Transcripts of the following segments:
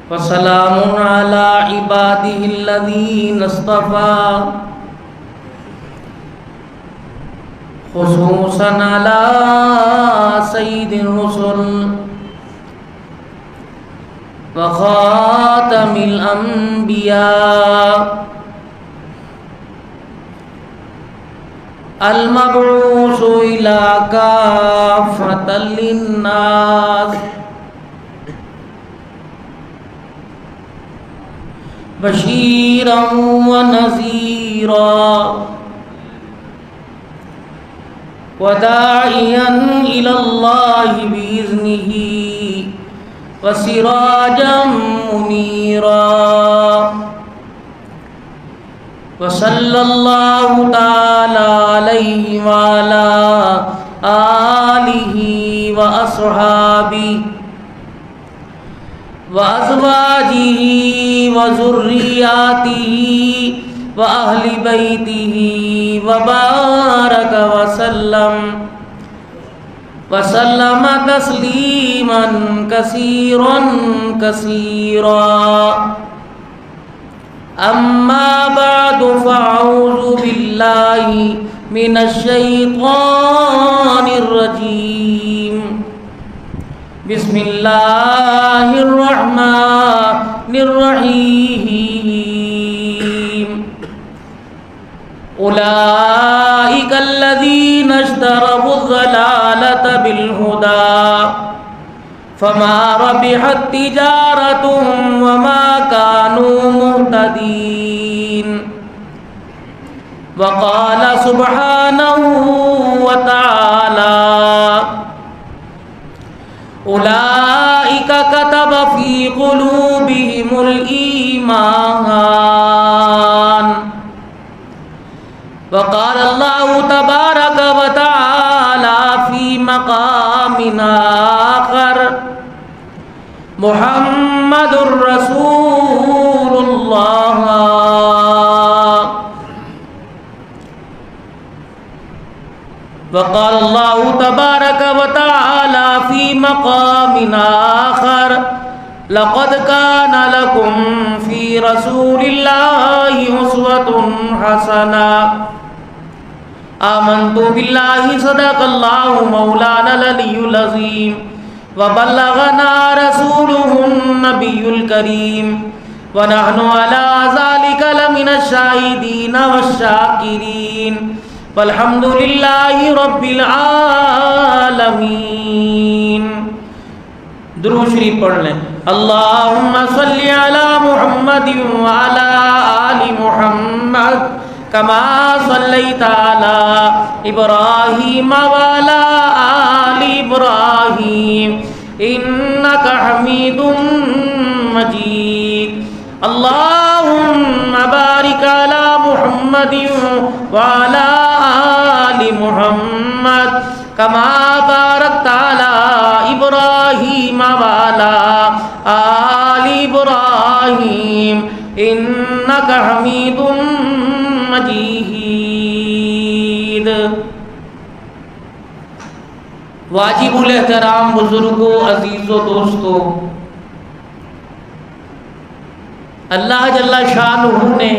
وسلام على عباده الذين اصطفى خصوصا على سيد الرسل وخاتم الأنبياء المبعوث إلى كافة للناس بشيرا ونذيرا وداعيا إلى الله بإذنه وسراجا منيرا وصلى الله تعالى عليه وعلى آله وأصحابه وأزواجه وذرياته وأهل بيته وبارك وسلم تسليما كثيرا كثيرا. أما بعد فأعوذ بالله من الشيطان الرجيم. بسم الله الرحمن الرحيم. أولئك الذين اشتروا الضلالة بالهدى فما ربحت تجارتهم وما كانوا مهتدين. وقال سبحانه وتعالى أولئك كتب في قلوبهم الإيمان. وقال الله تبارك وتعالى في مقام آخر محمد رسول الله. وقال الله تبارك وتعالى في مقام آخر لقد كان لكم في رسول الله أسوة حسنة. آمنت بالله صدق الله مولانا العلي العظيم وبلغنا رسوله النبي الكريم ونحن على ذلك لمن الشاهدين والشاكرين والحمد لله رب العالمين. درود شریف پڑھ لیں. اللہم صلی علی محمد وعلی آل محمد کما صلیت علی ابراہیم وعلی آل ابراہیم انک حمید مجید. اللہم بارک علی محمد وعلی آل محمد کما بارکت علی ابراہیم وعلی آل ابراہیم انک حمید مجید. واجب الاحترام بزرگوں، عزیزوں، دوستوں، اللہ جل شانہ نے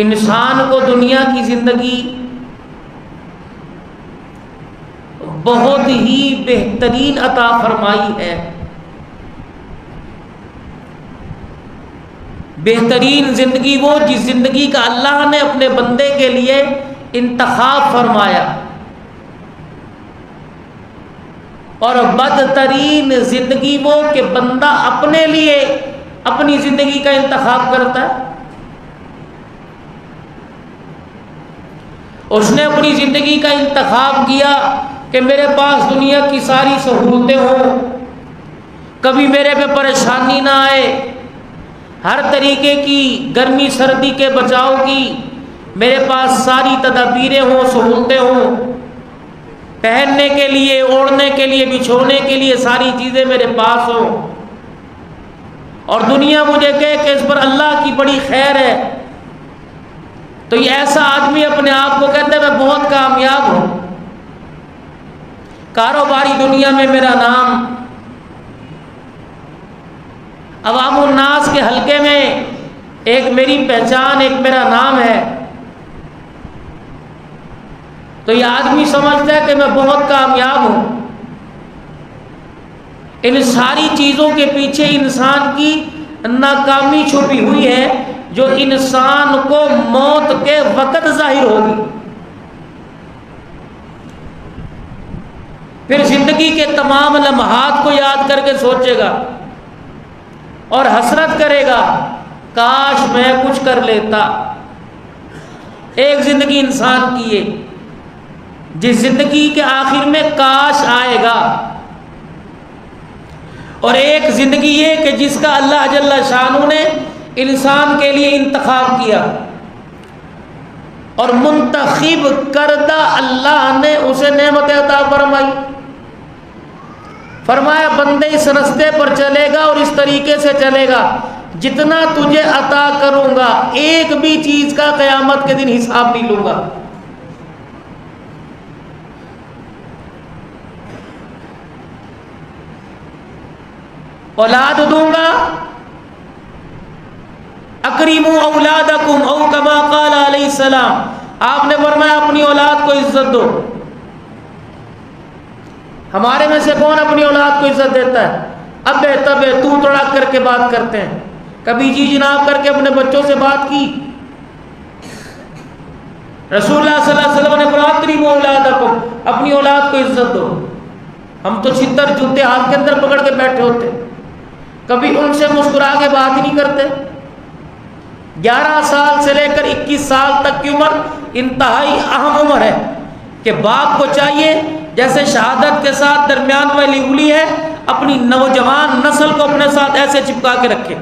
انسان کو دنیا کی زندگی بہت ہی بہترین عطا فرمائی ہے. بہترین زندگی وہ جس زندگی کا اللہ نے اپنے بندے کے لیے انتخاب فرمایا، اور بدترین زندگی وہ کہ بندہ اپنے لیے اپنی زندگی کا انتخاب کرتا ہے. اس نے اپنی زندگی کا انتخاب کیا کہ میرے پاس دنیا کی ساری سہولتیں ہوں، کبھی میرے پہ پریشانی نہ آئے، ہر طریقے کی گرمی سردی کے بچاؤ کی میرے پاس ساری تدابیریں ہوں، سہولتیں ہوں، پہننے کے لیے، اوڑھنے کے لیے، بچھونے کے لیے ساری چیزیں میرے پاس ہوں، اور دنیا مجھے کہے کہ اس پر اللہ کی بڑی خیر ہے. تو یہ ایسا آدمی اپنے آپ کو کہتا ہے میں بہت کامیاب ہوں. کاروباری دنیا میں میرا نام، عوام الناس کے حلقے میں ایک میری پہچان، ایک میرا نام ہے، تو یہ آدمی سمجھتا ہے کہ میں بہت کامیاب ہوں۔ ان ساری چیزوں کے پیچھے انسان کی ناکامی چھپی ہوئی ہے، جو انسان کو موت کے وقت ظاہر ہوگی۔ پھر زندگی کے تمام لمحات کو یاد کر کے سوچے گا اور حسرت کرے گا، کاش میں کچھ کر لیتا۔ ایک زندگی انسان کی ہے جس زندگی کے آخر میں کاش آئے گا، اور ایک زندگی یہ کہ جس کا اللہ جل شانہ نے انسان کے لیے انتخاب کیا، اور منتخب کردہ اللہ نے اسے نعمت عطا فرمائی۔ فرمایا بندے اس رستے پر چلے گا اور اس طریقے سے چلے گا، جتنا تجھے عطا کروں گا ایک بھی چیز کا قیامت کے دن حساب نہیں لوں گا۔ اولاد دوں گا، اکریموا اولادکم او کما قال علیہ السلام، آپ نے فرمایا اپنی اولاد کو عزت دو۔ ہمارے میں سے کون اپنی اولاد کو عزت دیتا ہے؟ ابے تبے تو تڑاک کر کے بات کرتے ہیں، کبھی جی جناب کر کے اپنے بچوں سے بات کی؟ رسول اللہ صلی اللہ علیہ وسلم نے فرمایا اکریموا اولادکم، اپنی اولاد کو عزت دو۔ ہم تو چھتر جوتے ہاتھ کے اندر پکڑ کے بیٹھے ہوتے، کبھی ان سے مسکرا کے بات ہی نہیں کرتے۔ 11 سال سے لے کر 21 سال تک کی عمر انتہائی اہم عمر ہے کہ باپ کو چاہیے جیسے شہادت کے ساتھ درمیان والی انگلی ہے، اپنی نوجوان نسل کو اپنے ساتھ ایسے چپکا کے رکھے۔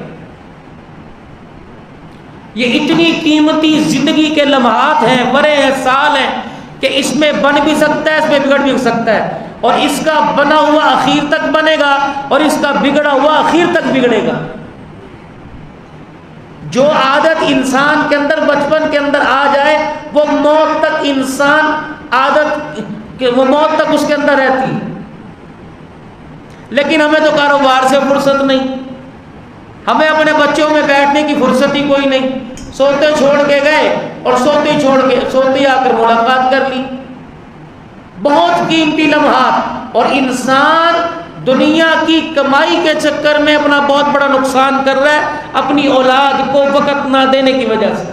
یہ اتنی قیمتی زندگی کے لمحات ہیں، برے ہیں، سال ہیں کہ اس میں بن بھی سکتا ہے، اس میں بگڑ بھی سکتا ہے، اور اس کا بنا ہوا اخیر تک بنے گا اور اس کا بگڑا ہوا اخیر تک بگڑے گا۔ جو عادت انسان کے اندر بچپن کے اندر آ جائے وہ موت تک انسان وہ موت تک اس کے اندر رہتی، لیکن ہمیں تو کاروبار سے فرصت نہیں، ہمیں اپنے بچوں میں بیٹھنے کی فرصت ہی کوئی نہیں، سوتے چھوڑ کے گئے اور سوتے آ کر ملاقات کر لی۔ بہت قیمتی لمحات، اور انسان دنیا کی کمائی کے چکر میں اپنا بہت بڑا نقصان کر رہا ہے اپنی اولاد کو وقت نہ دینے کی وجہ سے۔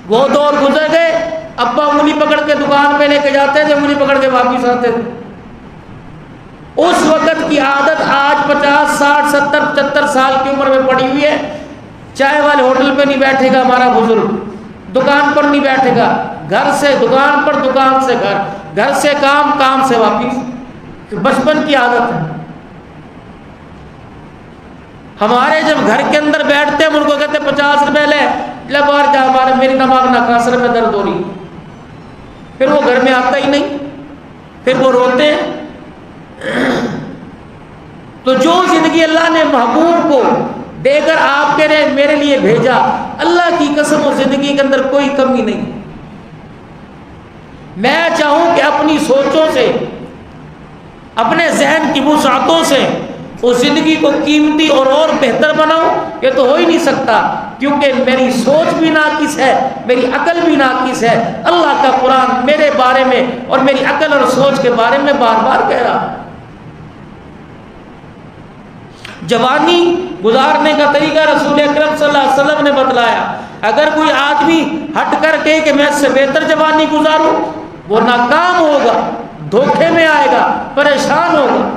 وہ دور گزر گئے، ابا انگلی پکڑ کے دکان پہ لے کے جاتے تھے، انگلی پکڑ کے واپس آتے تھے۔ اس وقت کی عادت آج 50 60 70 75 سال کی عمر میں پڑی ہوئی ہے۔ چائے والے ہوٹل پہ نہیں بیٹھے گا ہمارا بزرگ، دکان پر نہیں بیٹھے گا، گھر سے دکان پر، دکان سے گھر، گھر سے کام، کام سے واپس۔ بچپن کی عادت ہے۔ ہمارے جب گھر کے اندر بیٹھتے ہیں ہم ان کو کہتے 50 روپے لے باہر جا، ہمارے میری دماغ نہ کھا، سر میں درد ہو رہی، پھر وہ گھر میں آتا ہی نہیں، پھر وہ روتے ہیں۔ تو جو زندگی اللہ نے محبوب کو دے کر آپ کے میرے لیے بھیجا، اللہ کی قسم اس زندگی کے اندر کوئی کمی نہیں۔ میں چاہوں کہ اپنی سوچوں سے، اپنے ذہن کی وسعتوں سے اس زندگی کو قیمتی اور بہتر بناؤں، یہ تو ہو ہی نہیں سکتا، کیونکہ میری سوچ بھی ناقص ہے، میری عقل بھی ناقص ہے۔ اللہ کا قرآن میرے بارے میں اور میری عقل اور سوچ کے بارے میں بار بار کہہ رہا ہے۔ جوانی گزارنے کا طریقہ رسول اکرم صلی اللہ علیہ وسلم نے بتلایا۔ اگر کوئی آدمی ہٹ کر کے کہ میں اس سے بہتر جوانی گزاروں، وہ ناکام ہوگا، دھوکے میں آئے گا، پریشان ہوگا۔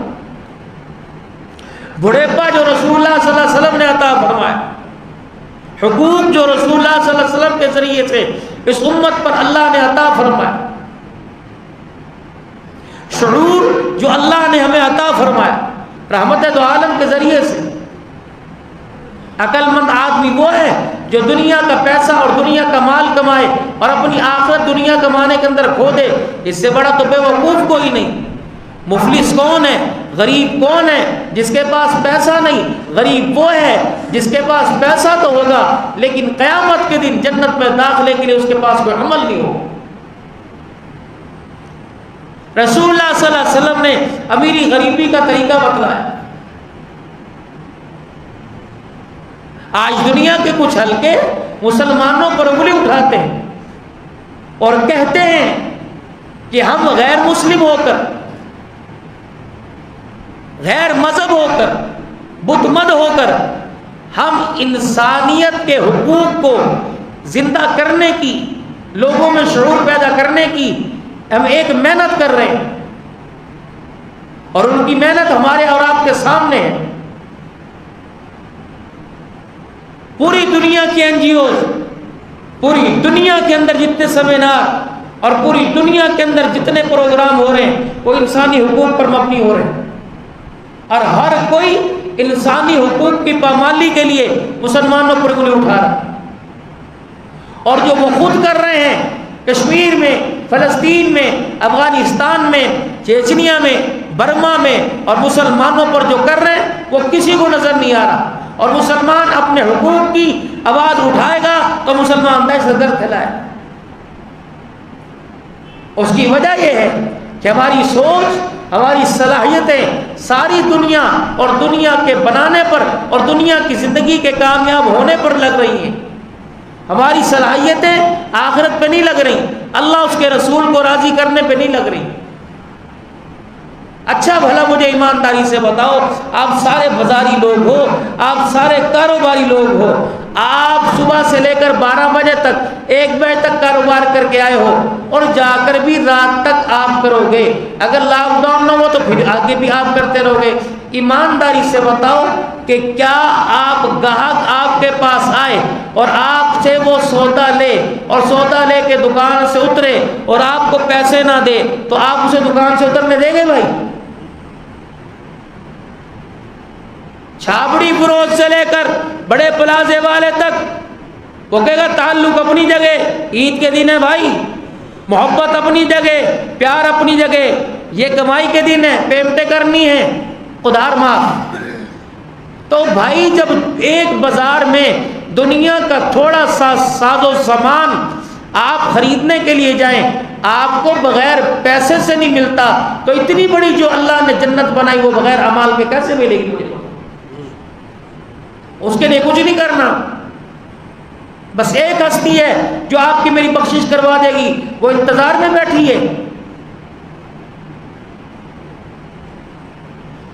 بڑھیپا جو رسول اللہ صلی اللہ علیہ وسلم نے عطا فرمایا، حقوق جو رسول اللہ صلی اللہ علیہ وسلم کے ذریعے سے اس امت پر اللہ نے عطا فرمایا، شعور جو اللہ نے ہمیں عطا فرمایا رحمت دو عالم کے ذریعے سے۔ عقل مند آدمی وہ ہے جو دنیا کا پیسہ اور دنیا کا مال کمائے اور اپنی آخرت دنیا کمانے کے اندر کھو دے، اس سے بڑا تو بے وقوف کوئی نہیں۔ مفلس کون ہے؟ غریب کون ہے؟ جس کے پاس پیسہ نہیں۔ غریب وہ ہے جس کے پاس پیسہ تو ہوگا لیکن قیامت کے دن جنت میں داخلے کے لیے اس کے پاس کوئی عمل نہیں ہوگا۔ رسول اللہ صلی اللہ علیہ وسلم نے امیری غریبی کا طریقہ بتلایا۔ آج دنیا کے کچھ حلقے مسلمانوں پر انگلی اٹھاتے ہیں اور کہتے ہیں کہ ہم غیر مسلم ہو کر، غیر مذہب ہو کر، بت مت ہو کر ہم انسانیت کے حقوق کو زندہ کرنے کی، لوگوں میں شعور پیدا کرنے کی ہم ایک محنت کر رہے ہیں، اور ان کی محنت ہمارے اور آپ کے سامنے ہے۔ پوری دنیا کی این جی اوز، پوری دنیا کے اندر جتنے سیمینار اور پوری دنیا کے اندر جتنے پروگرام ہو رہے ہیں وہ انسانی حقوق پر مبنی ہو رہے ہیں، اور ہر کوئی انسانی حقوق کی پامالی کے لیے مسلمانوں پر انگلی اٹھا رہا ہے۔ اور جو وہ خود کر رہے ہیں کشمیر میں، فلسطین میں، افغانستان میں، چیچنیا میں، برما میں، اور مسلمانوں پر جو کر رہے ہیں وہ کسی کو نظر نہیں آ رہا، اور مسلمان اپنے حقوق کی آواز اٹھائے گا تو مسلمان دہشت گرد پھیلائے۔ اس کی وجہ یہ ہے کہ ہماری سوچ، ہماری صلاحیتیں ساری دنیا اور دنیا کے بنانے پر اور دنیا کی زندگی کے کامیاب ہونے پر لگ رہی ہیں۔ ہماری صلاحیتیں آخرت پہ نہیں لگ رہی، اللہ اس کے رسول کو راضی کرنے پہ نہیں لگ رہی۔ اچھا بھلا مجھے ایمانداری سے بتاؤ، آپ سارے بازاری لوگ ہو، آپ سارے کاروباری لوگ ہو، آپ صبح سے لے کر 12 بجے تک 1 بجے تک کاروبار کر کے آئے ہو، اور جا کر بھی رات تک آپ کرو گے، اگر لاک ڈاؤن نہ ہو تو پھر آگے بھی آپ کرتے رہو گے۔ ایمانداری سے بتاؤ کہ کیا آپ گاہک آپ کے پاس آئے اور آپ سے وہ سودا لے، اور سودا لے کے دکان سے اترے اور آپ کو پیسے نہ دے تو آپ اسے دکان سے اترنے دیں گے بھائی؟ چھابڑی فروش سے لے کر بڑے پلازے والے تک وہ کہے گا تعلق اپنی جگہ، عید کے دن ہے بھائی، محبت اپنی جگہ، پیار اپنی جگہ، یہ کمائی کے دن ہے، پیمنٹیں کرنی ہیں، خدار معاف۔ تو بھائی جب ایک بازار میں دنیا کا تھوڑا سا ساز و سامان آپ خریدنے کے لیے جائیں، آپ کو بغیر پیسے سے نہیں ملتا، تو اتنی بڑی جو اللہ نے جنت بنائی وہ بغیر اعمال کے کیسے ملے گی مجھے؟ اس کے لیے کچھ نہیں کرنا، بس ایک ہستی ہے جو آپ کی میری بخشش کروا دے گی، وہ انتظار میں بیٹھی ہے۔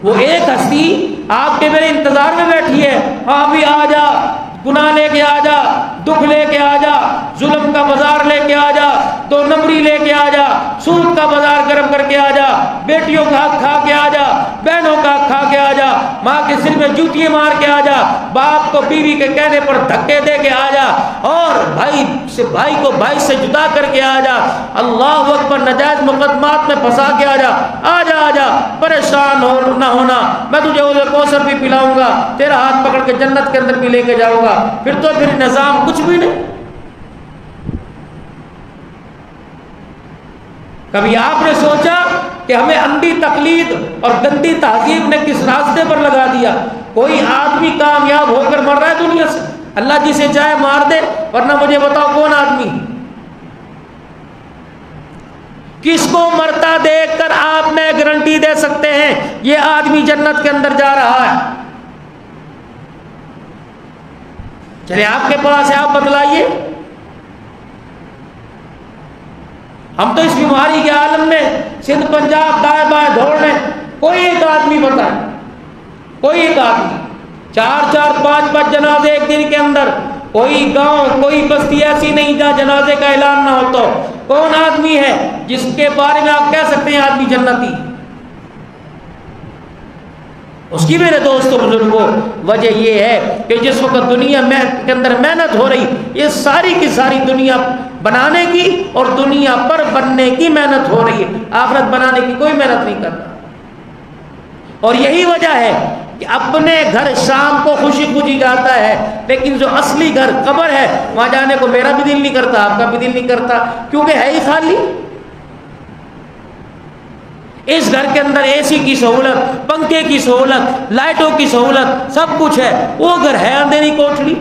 وہ ایک ہستی آپ کے میرے انتظار میں بیٹھی ہے، ہاں بھی آ جا، گناہ لے کے آ جا، دکھ لے کے آ جا، ظلم کا بازار لے کے آ جا، 2 نمبری لے کے آ جا، سود کا بازار گرم کر کے آ جا، بیٹیوں کا حق کھا کے آ جا، بہنوں کا حق کھا کے آ جا، ماں کے سر میں جوتیاں مار کے آ جا، باپ کو بیوی کے کہنے پر دھکے دے کے آ جا، اور بھائی کو بھائی سے جدا کر کے آ جا، اللہ اکبر، نجائز مقدمات میں پھنسا کے آ جا، آ جا، پریشان نہ ہونا، میں تجھے حوض کوثر بھی پلاؤں گا، تیرا ہاتھ پکڑ کے جنت کے اندر بھی لے کے جاؤں گا۔ پھر نظام کچھ بھی نہیں۔ کبھی آپ نے سوچا کہ ہمیں اندھی تقلید اور گندی تہذیب نے کس راستے پر لگا دیا؟ کوئی آدمی کامیاب ہو کر مر رہا ہے دنیا سے؟ اللہ جسے چاہے مار دے، ورنہ مجھے بتاؤ کون آدمی؟ کس کو مرتا دیکھ کر آپ نے گارنٹی دے سکتے ہیں یہ آدمی جنت کے اندر جا رہا ہے؟ چلے آپ کے پاس ہے، آپ بتلائیے۔ ہم تو اس بیماری کے عالم میں سندھ پنجاب دائیں بائیں دوڑ رہے ہیں، کوئی ایک آدمی بتائے، کوئی ایک آدمی، 4 5 جنازے ایک دن کے اندر، کوئی گاؤں کوئی بستی ایسی نہیں جہاں جنازے کا اعلان نہ ہو۔ تو کون آدمی ہے جس کے بارے میں آپ کہہ سکتے ہیں آدمی جنتی؟ اس کی میرے دوستوں بزرگوں وجہ یہ ہے کہ جس وقت دنیا کے اندر محنت ہو رہی، یہ ساری کی ساری دنیا بنانے کی اور دنیا پر بننے کی محنت ہو رہی ہے، آخرت بنانے کی کوئی محنت نہیں کرتا۔ اور یہی وجہ ہے کہ اپنے گھر شام کو خوشی خوشی جاتا ہے، لیکن جو اصلی گھر قبر ہے وہاں جانے کو میرا بھی دل نہیں کرتا، آپ کا بھی دل نہیں کرتا، کیونکہ ہے ہی خالی۔ اس گھر کے اندر اے سی کی سہولت، پنکھے کی سہولت، لائٹوں کی سہولت، سب کچھ ہے، وہ گھر ہے اندھیری کوٹھڑی۔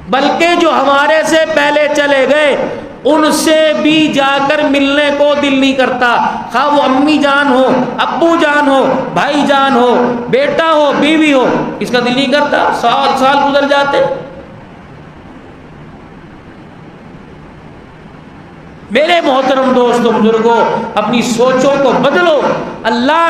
بلکہ جو ہمارے سے پہلے چلے گئے ان سے بھی جا کر ملنے کو دل نہیں کرتا، خواہ وہ امی جان ہو، ابو جان ہو، بھائی جان ہو، بیٹا ہو، بیوی ہو، اس کا دل نہیں کرتا، سال سال گزر جاتے۔ میرے محترم دوستوں بزرگوں، اپنی سوچوں کو بدلو۔ اللہ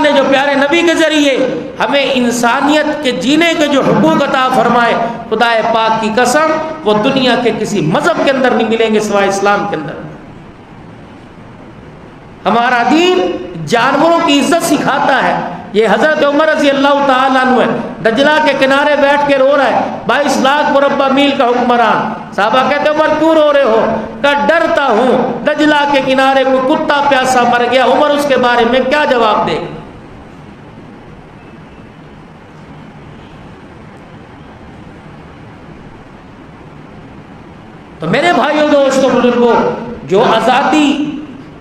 نے جو پیارے نبی کے ذریعے ہمیں انسانیت کے جینے کے جو حقوق عطا فرمائے، خدا پاک کی قسم وہ دنیا کے کسی مذہب کے اندر نہیں ملیں گے سوائے اسلام کے اندر۔ ہمارا دین جانوروں کی عزت سکھاتا ہے۔ یہ حضرت عمر رضی اللہ تعالیٰ عنہ ہے، دجلہ کے کنارے بیٹھ کے رو رہا ہے، 22 لاکھ مربع میل کا حکمران۔ صحابہ کہتے ہیں عمر کیوں رو رہے ہو؟ کہ ڈرتا ہوں دجلہ کے کنارے کوئی کتا پیاسا مر گیا، عمر اس کے بارے میں کیا جواب دے؟ تو میرے بھائیوں دوستوں بزرگوں، جو آزادی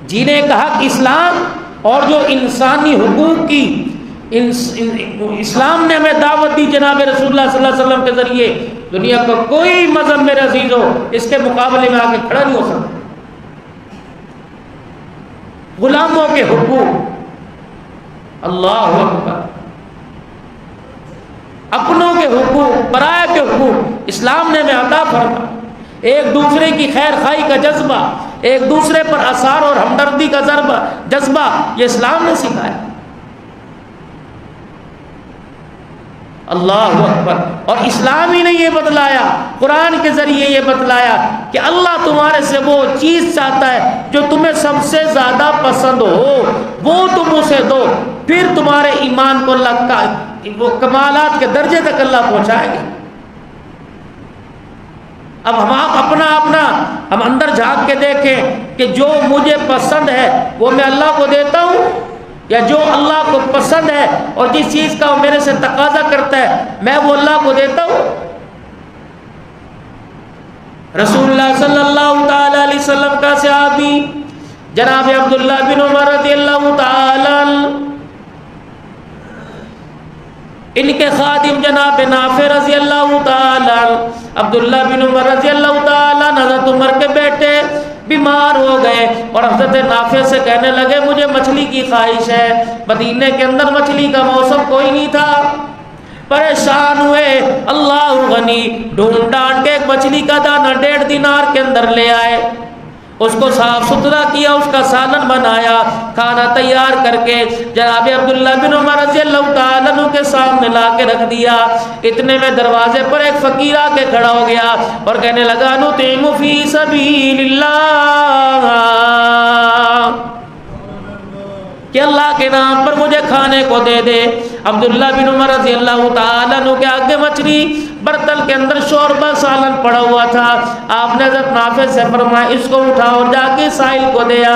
جینے کا حق اسلام اور جو انسانی حقوق کی اسلام نے ہمیں دعوت دی جناب رسول اللہ صلی اللہ علیہ وسلم کے ذریعے، دنیا کا کوئی مذہب میرے عزیزوں اس کے مقابلے میں آگے کھڑا نہیں ہو سکتا۔ غلاموں کے حقوق، اللہ اکبر، اپنوں کے حقوق، پرائے کے حقوق اسلام نے ہمیں عطا فرمایا۔ ایک دوسرے کی خیر خواہی کا جذبہ، ایک دوسرے پر آثار اور ہمدردی کا جذبہ، یہ اسلام نے سکھایا۔ اللہ اکبر۔ اور اسلام ہی نے یہ بتلایا، قرآن کے ذریعے یہ بتلایا کہ اللہ تمہارے سے وہ چیز چاہتا ہے جو تمہیں سب سے زیادہ پسند ہو، وہ تم اسے دو، پھر تمہارے ایمان کو اللہ کا وہ کمالات کے درجے تک اللہ پہنچائے گا۔ اب ہم اندر جھانک کے دیکھیں کہ جو مجھے پسند ہے وہ میں اللہ کو دیتا ہوں، یا جو اللہ کو پسند ہے اور جس چیز کا وہ میرے سے تقاضا کرتا ہے میں وہ اللہ کو دیتا ہوں۔ رسول اللہ صلی اللہ تعالی علیہ وسلم کا صحابی جناب عبداللہ بن عمر رضی اللہ تعالی، ان کے خادم جناب نافع رضی اللہ تعالی، عبداللہ بن عمر رضی اللہ تعالی، حضرت عمر کے بیٹے بیمار ہو گئے اور حضرت نافع سے کہنے لگے مجھے مچھلی کی خواہش ہے۔ مدینے کے اندر مچھلی کا موسم کوئی نہیں تھا، پریشان ہوئے، اللہ غنی، ڈھونڈ ڈانٹ کے ایک مچھلی کا دانہ 1.5 دینار کے اندر لے آئے، اس کو صاف ستھرا کیا، اس کا سالن بنایا، کھانا تیار کر کے جناب عبداللہ بن عمر رضی اللہ تعالیٰ عنہ کے سامنے لا کے رکھ دیا۔ اتنے میں دروازے پر ایک فقیر آ کے کھڑا ہو گیا اور کہنے لگا نطعم فی سبیل اللہ، کہ اللہ کے نام پر مجھے کھانے کو دے دے۔ عبداللہ بن عمر رضی اللہ تعالیٰ عنہ کے آگے مچھلی برتن کے اندر شوربہ سالن پڑا ہوا تھا، آپ نے حضرت نافع سے فرمایا اس کو اٹھاؤ اور جا کے سائل کو دیا۔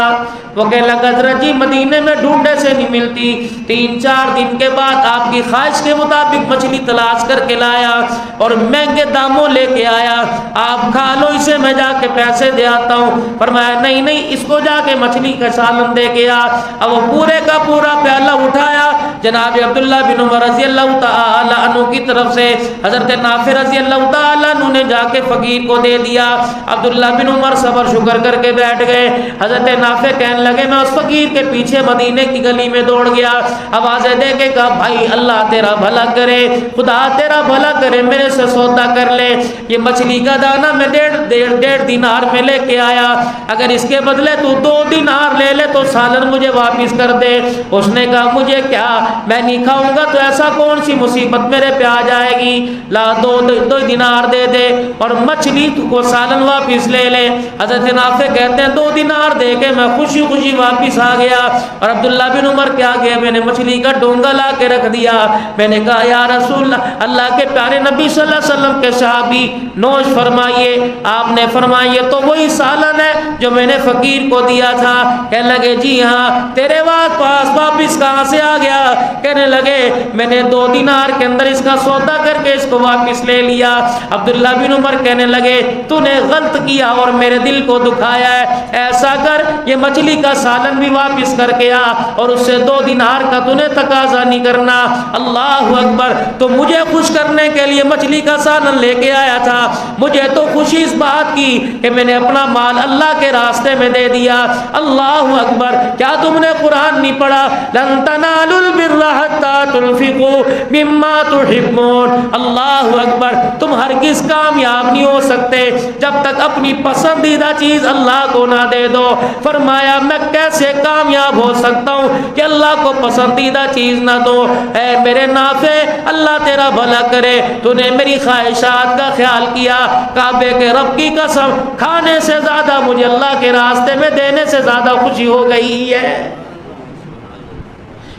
وہ کہنے لگا حضرت جی مدینے میں ڈھونڈے سے نہیں ملتی، 3-4 دن کے بعد آپ کی خواہش کے مطابق مچھلی تلاش کر کے لایا اور مہنگے داموں لے کے آیا، آپ کھا لو اسے، میں جا کے پیسے دے آتا ہوں۔ فرمایا نہیں اس کو جا کے مچھلی کا سالن دے کے آ۔ اب وہ پورے کا پورا پیالہ اٹھایا، جناب عبداللہ بن عمر رضی اللہ تعالی عنہ کی طرف سے حضرت نافع رضی اللہ تعالی عنہ نے جا کے فقیر کو دے دیا۔ عبداللہ بن عمر صبر شکر کر کے بیٹھ گئے۔ حضرت نافع کہنے لگے میں اس فقیر کے پیچھے مدینے کی گلی میں دوڑ گیا، آوازیں دے کے کہا بھائی اللہ تیرا بھلا کرے، خدا تیرا بھلا کرے، میرے سے سودا کر لے، یہ مچھلی کا دانہ میں 1.5 دینار میں لے کے آیا، اگر اس کے بدلے تو 2 دینار لے لے تو سالن مجھے واپس کر دے۔ اس نے کہا مجھے کیا، میں نہیں کھاؤں گا تو ایسا کون سی مصیبت میرے پہ آ جائے گی، لا 2 دینار دے دے اور مچھلی کو سالن واپس لے لے۔ حضرت نافع کہتے ہیں 2 دینار دے کے میں خوشی واپس آ گیا اور عبداللہ بن عمر کیا گیا، میں نے مچھلی کا ڈونگا لا کے رکھ دیا۔ میں نے کہا یا رسول اللہ کے پیارے نبی صلی اللہ علیہ وسلم کے صحابی نوش فرمائیے۔ آپ نے فرمایا تو وہی سالن ہے جو میں نے فقیر کو دیا تھا۔ کہنے لگے جی ہاں، تیرے پاس واپس کہاں سے آ گیا؟ کہنے لگے میں نے 2 دینار کے اندر اس کا سودا کر کے اس کو واپس لے لیا۔ عبداللہ بن عمر کہنے لگے تو نے غلط کیا اور میرے دل کو دکھایا ہے، ایسا کر یہ مچھلی کا سالن بھی واپس کر کے آ اور اس سے 2 دینار کا تو نے تقاضا نہیں کرنا۔ اللہ اکبر، تو مجھے خوش کرنے کے لیے مچھلی کا سالن لے کے آیا تھا، مجھے تو خوشی اس بات کی کہ میں نے اپنا مال اللہ کے راستے میں دے دیا۔ اللہ اکبر، کیا تم نے قرآن نہیں پڑھا؟ لن تنالوا البر حتى تنفقوا مما تحبون۔ اللہ اکبر، تم ہرگز کامیاب نہیں ہو سکتے جب تک اپنی پسندیدہ چیز اللہ کو نہ دے دو۔ فرمایا میں کیسے کامیاب ہو سکتا ہوں کہ اللہ کو پسندیدہ چیز نہ دو؟ اے میرے نافع، اللہ تیرا بھلا کرے، تو نے میری خواہشات کا خیال کیا، کعبے کے رب کی قسم کھانے سے زیادہ مجھے اللہ کے راستے میں دینے سے زیادہ خوشی ہو گئی ہے۔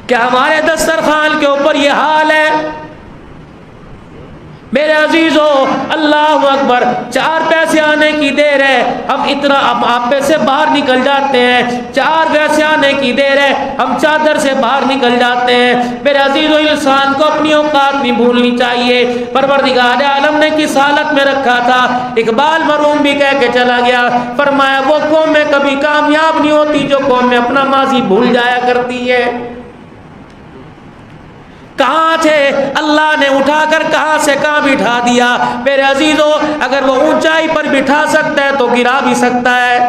کیا ہمارے دسترخوان کے اوپر یہ حال ہے؟ میرے عزیزو، اللہ اکبر، 4 پیسے آنے کی دیر ہے، ہم اتنا آپے سے باہر نکل جاتے ہیں، 4 پیسے آنے کی دیر ہے، ہم چادر سے باہر نکل جاتے ہیں۔ میرے عزیزو، انسان کو اپنی اوقات نہیں بھولنی چاہیے۔ پروردگار عالم نے کس حالت میں رکھا تھا؟ اقبال مرحوم بھی کہہ کے چلا گیا، فرمایا وہ قومیں کبھی کامیاب نہیں ہوتی جو قومیں اپنا ماضی بھول جایا کرتی ہے۔ کہاں تھے؟ اللہ نے اٹھا کر کہاں سے کہاں بٹھا دیا۔ میرے عزیزو، اگر وہ اونچائی پر بٹھا سکتا ہے تو گرا بھی سکتا ہے۔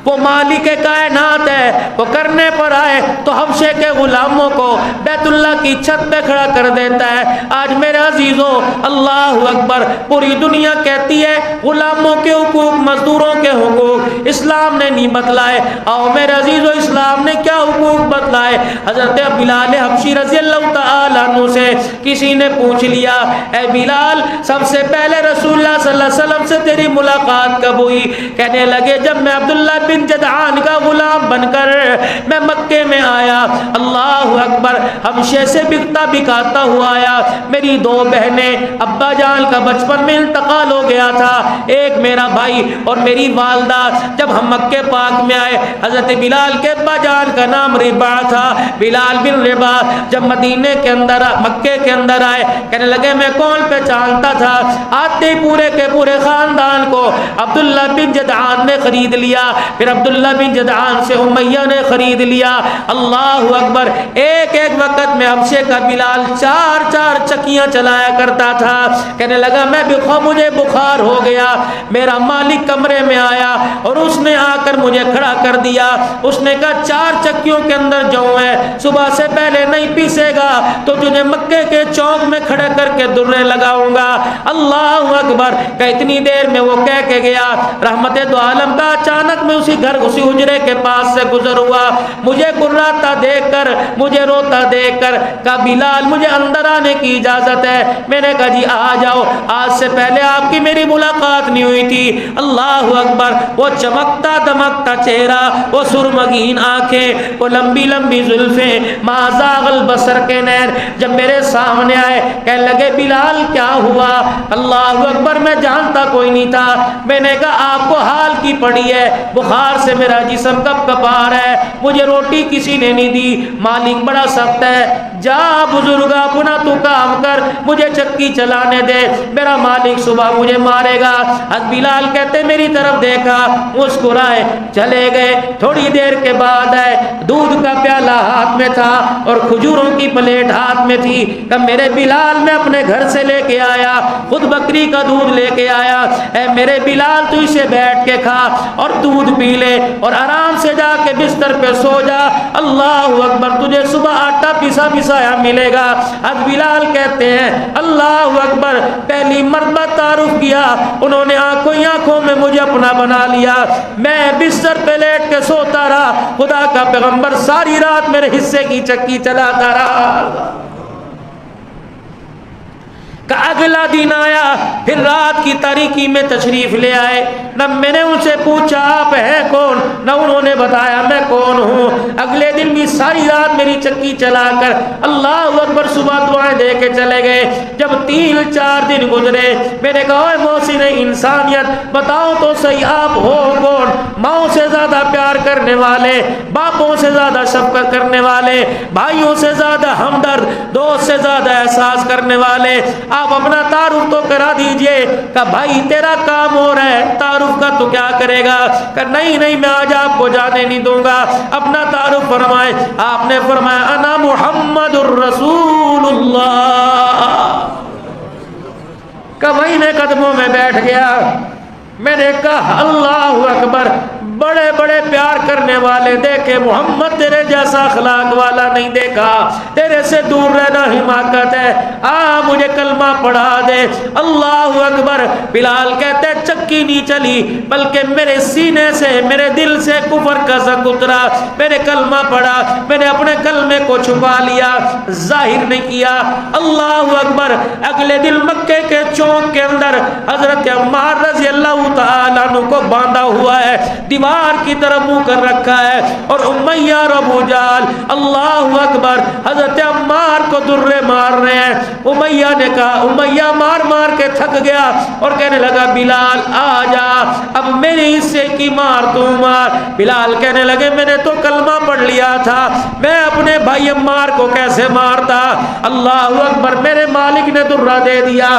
وہ مالک کائنات ہے، وہ کرنے پر آئے تو حبشے کے غلاموں کو بیت اللہ کی چھت پہ کھڑا کر دیتا ہے۔ آج میرے عزیزو، اللہ اکبر، پوری دنیا کہتی ہے غلاموں کے حقوق، مزدوروں کے حقوق اسلام نے نہیں بتلائے۔ آؤ میرے عزیزو، اسلام نے کیا حقوق بتلائے؟ حضرت بلال حبشی رضی اللہ تعالیٰ عنہ سے کسی نے پوچھ لیا، اے بلال، سب سے پہلے رسول اللہ صلی اللہ علیہ وسلم سے تیری ملاقات کب ہوئی؟ کہنے لگے جب میں عبداللہ بن جدعان کا غلام بن کر میں مکے میں آیا۔ اللہ اکبر، حبشے سے بکتا بکاتا ہوا آیا۔ میری 2 بہنیں، ابا جان کا بچپن میں انتقال ہو گیا تھا، ایک میرا بھائی اور میری والدہ۔ جب ہم مکے پاک میں آئے، حضرت بلال کے ابا جان کا نام ربا تھا، بلال بن ربا۔ جب مدینے کے اندر، مکے کے اندر آئے، کہنے لگے میں کون پہچانتا تھا؟ آتے پورے کے پورے خاندان کو عبداللہ بن جدعان نے خرید لیا، پھر عبداللہ بن جدعان سے امیہ نے خرید لیا۔ اللہ اکبر، ایک ایک وقت میں حبشے کا بلال 4 چکیاں چلایا کرتا تھا۔ کہنے لگا میں مجھے بخار ہو گیا۔ میرا مالک کمرے میں آیا اور اس نے آ کر مجھے کھڑا کر دیا۔ اس نے کہا 4 چکیوں کے اندر جو ہے صبح سے پہلے نہیں پیسے گا تو تجھے مکے کے چوک میں کھڑا کر کے درے لگاؤں گا۔ اللہ اکبر، کہ اتنی دیر میں وہ کہہ کے گیا۔ رحمت دو عالم کا اچانک میں اسی حجرے کے پاس سے گزر ہوا، مجھے گراتا دیکھ کر، مجھے روتا دیکھ کر کہا بلال مجھے اندر آنے کی اجازت ہے؟ میں نے کہا جی آ جاؤ، آج سے پہلے آپ کی میری ملاقات نہیں ہوئی تھی۔ اللہ اکبر، وہ چمکتا دمکتا چہرہ، وہ سرمگین آنکھیں، وہ لمبی لمبی زلفیں، ما زاغ البصر کے نیر جب میرے سامنے آئے، کہنے لگے بلال کیا ہوا؟ اللہ اکبر، میں جانتا کوئی نہیں تھا۔ میں نے کہا آپ کو حال کی پڑی ہے، بخار سے میرا جسم کب کپا رہا ہے، مجھے روٹی کسی نے نہیں دی، مالک بڑا سخت ہے، جا بزرگا اپنا تو کام کر، مجھے چکی چلانے دے، میرا مالک صبح مجھے مارے گا۔ حضرت بلال کہتے میری طرف دیکھا، مسکرائے، چلے گئے۔ تھوڑی دیر کے بعد آئے، دودھ کا پیالہ ہاتھ میں تھا اور کھجوروں کی پلیٹ ہاتھ میں تھی۔ کہ میرے بلال میں اپنے گھر سے لے کے آیا، خود بکری کا دودھ لے کے آیا، اے میرے بلال تو اسے بیٹھ کے کھا اور دودھ پی لے اور آرام سے جا کے بستر پہ سو جا، اللہ اکبر، تجھے صبح آٹا پیسا پسایا ملے گا۔ حضرت بلال کہتے ہیں اللہ اکبر، پہلی مرتبہ تعارف کیا، انہوں نے آنکھوں میں مجھے اپنا بنا لیا۔ میں بستر پہ لیٹ کے سوتا رہا، خدا کا پیغمبر ساری رات میرے حصے کی چکی چلاتا رہا۔ کہ اگلا دن آیا، پھر رات کی تاریکی میں تشریف لے آئے، نہ میں نے ان سے پوچھا آپ ہیں کون، نہ انہوں نے بتایا میں کون ہوں۔ اگلے دن بھی ساری رات میری چکی چلا کر اللہ اکبر صبح دعائیں دے کے چلے گئے۔ جب 3-4 دن گزرے، میں نے کہا اے محسن انسانیت بتاؤ تو صحیح آپ ہو کون؟ ماؤں سے زیادہ پیار کرنے والے، باپوں سے زیادہ شفقت کرنے والے، بھائیوں سے زیادہ ہمدرد، دوست سے زیادہ احساس کرنے والے، آپ اپنا تعارف تو کرا دیجئے۔ کہ بھائی تیرا کام ہو رہا ہے، تعارف کا تو کیا کرے گا؟ کہ نہیں میں آج آپ کو جانے نہیں دوں گا، اپنا تعارف فرمائے۔ آپ نے فرمایا انا محمد الرسول اللہ۔ کہ بھائی میں قدموں میں بیٹھ گیا، میں نے کہا اللہ اکبر، بڑے بڑے پیار کرنے والے دیکھے، محمد تیرے جیسا اخلاق والا نہیں دیکھا، تیرے سے دور رہنا حماقت ہے، مجھے کلمہ پڑھا دے۔ اللہ اکبر۔ بلال کہتے چکی نہیں چلی بلکہ میرے سینے سے، میرے دل سے کفر کا زنگ اترا، میں نے کلمہ پڑھا، میں نے اپنے کلمے کو چھپا لیا، ظاہر نہیں کیا۔ اللہ اکبر۔ اگلے دن مکے کے چوک کے اندر حضرت عمار رضی اللہ تعالیٰ عنہ کو باندھا ہوا ہے، دیوار کی طرف منہ کر رکھا ہے، اور امیہ اور ابو جہل اللہ اکبر حضرت عمار کو درے مار رہے ہیں۔ امیہ نے کہا، امیہ مار مار کے تھک گیا اور کہنے لگا بلال آ جا، اب میرے حصے کی مار تو مار۔ بلال کہنے لگے میں نے تو کلمہ پڑھ لیا تھا، میں اپنے بھائی عمار کو کیسے مارتا؟ اللہ اکبر۔ میرے مالک نے درہ دے دیا،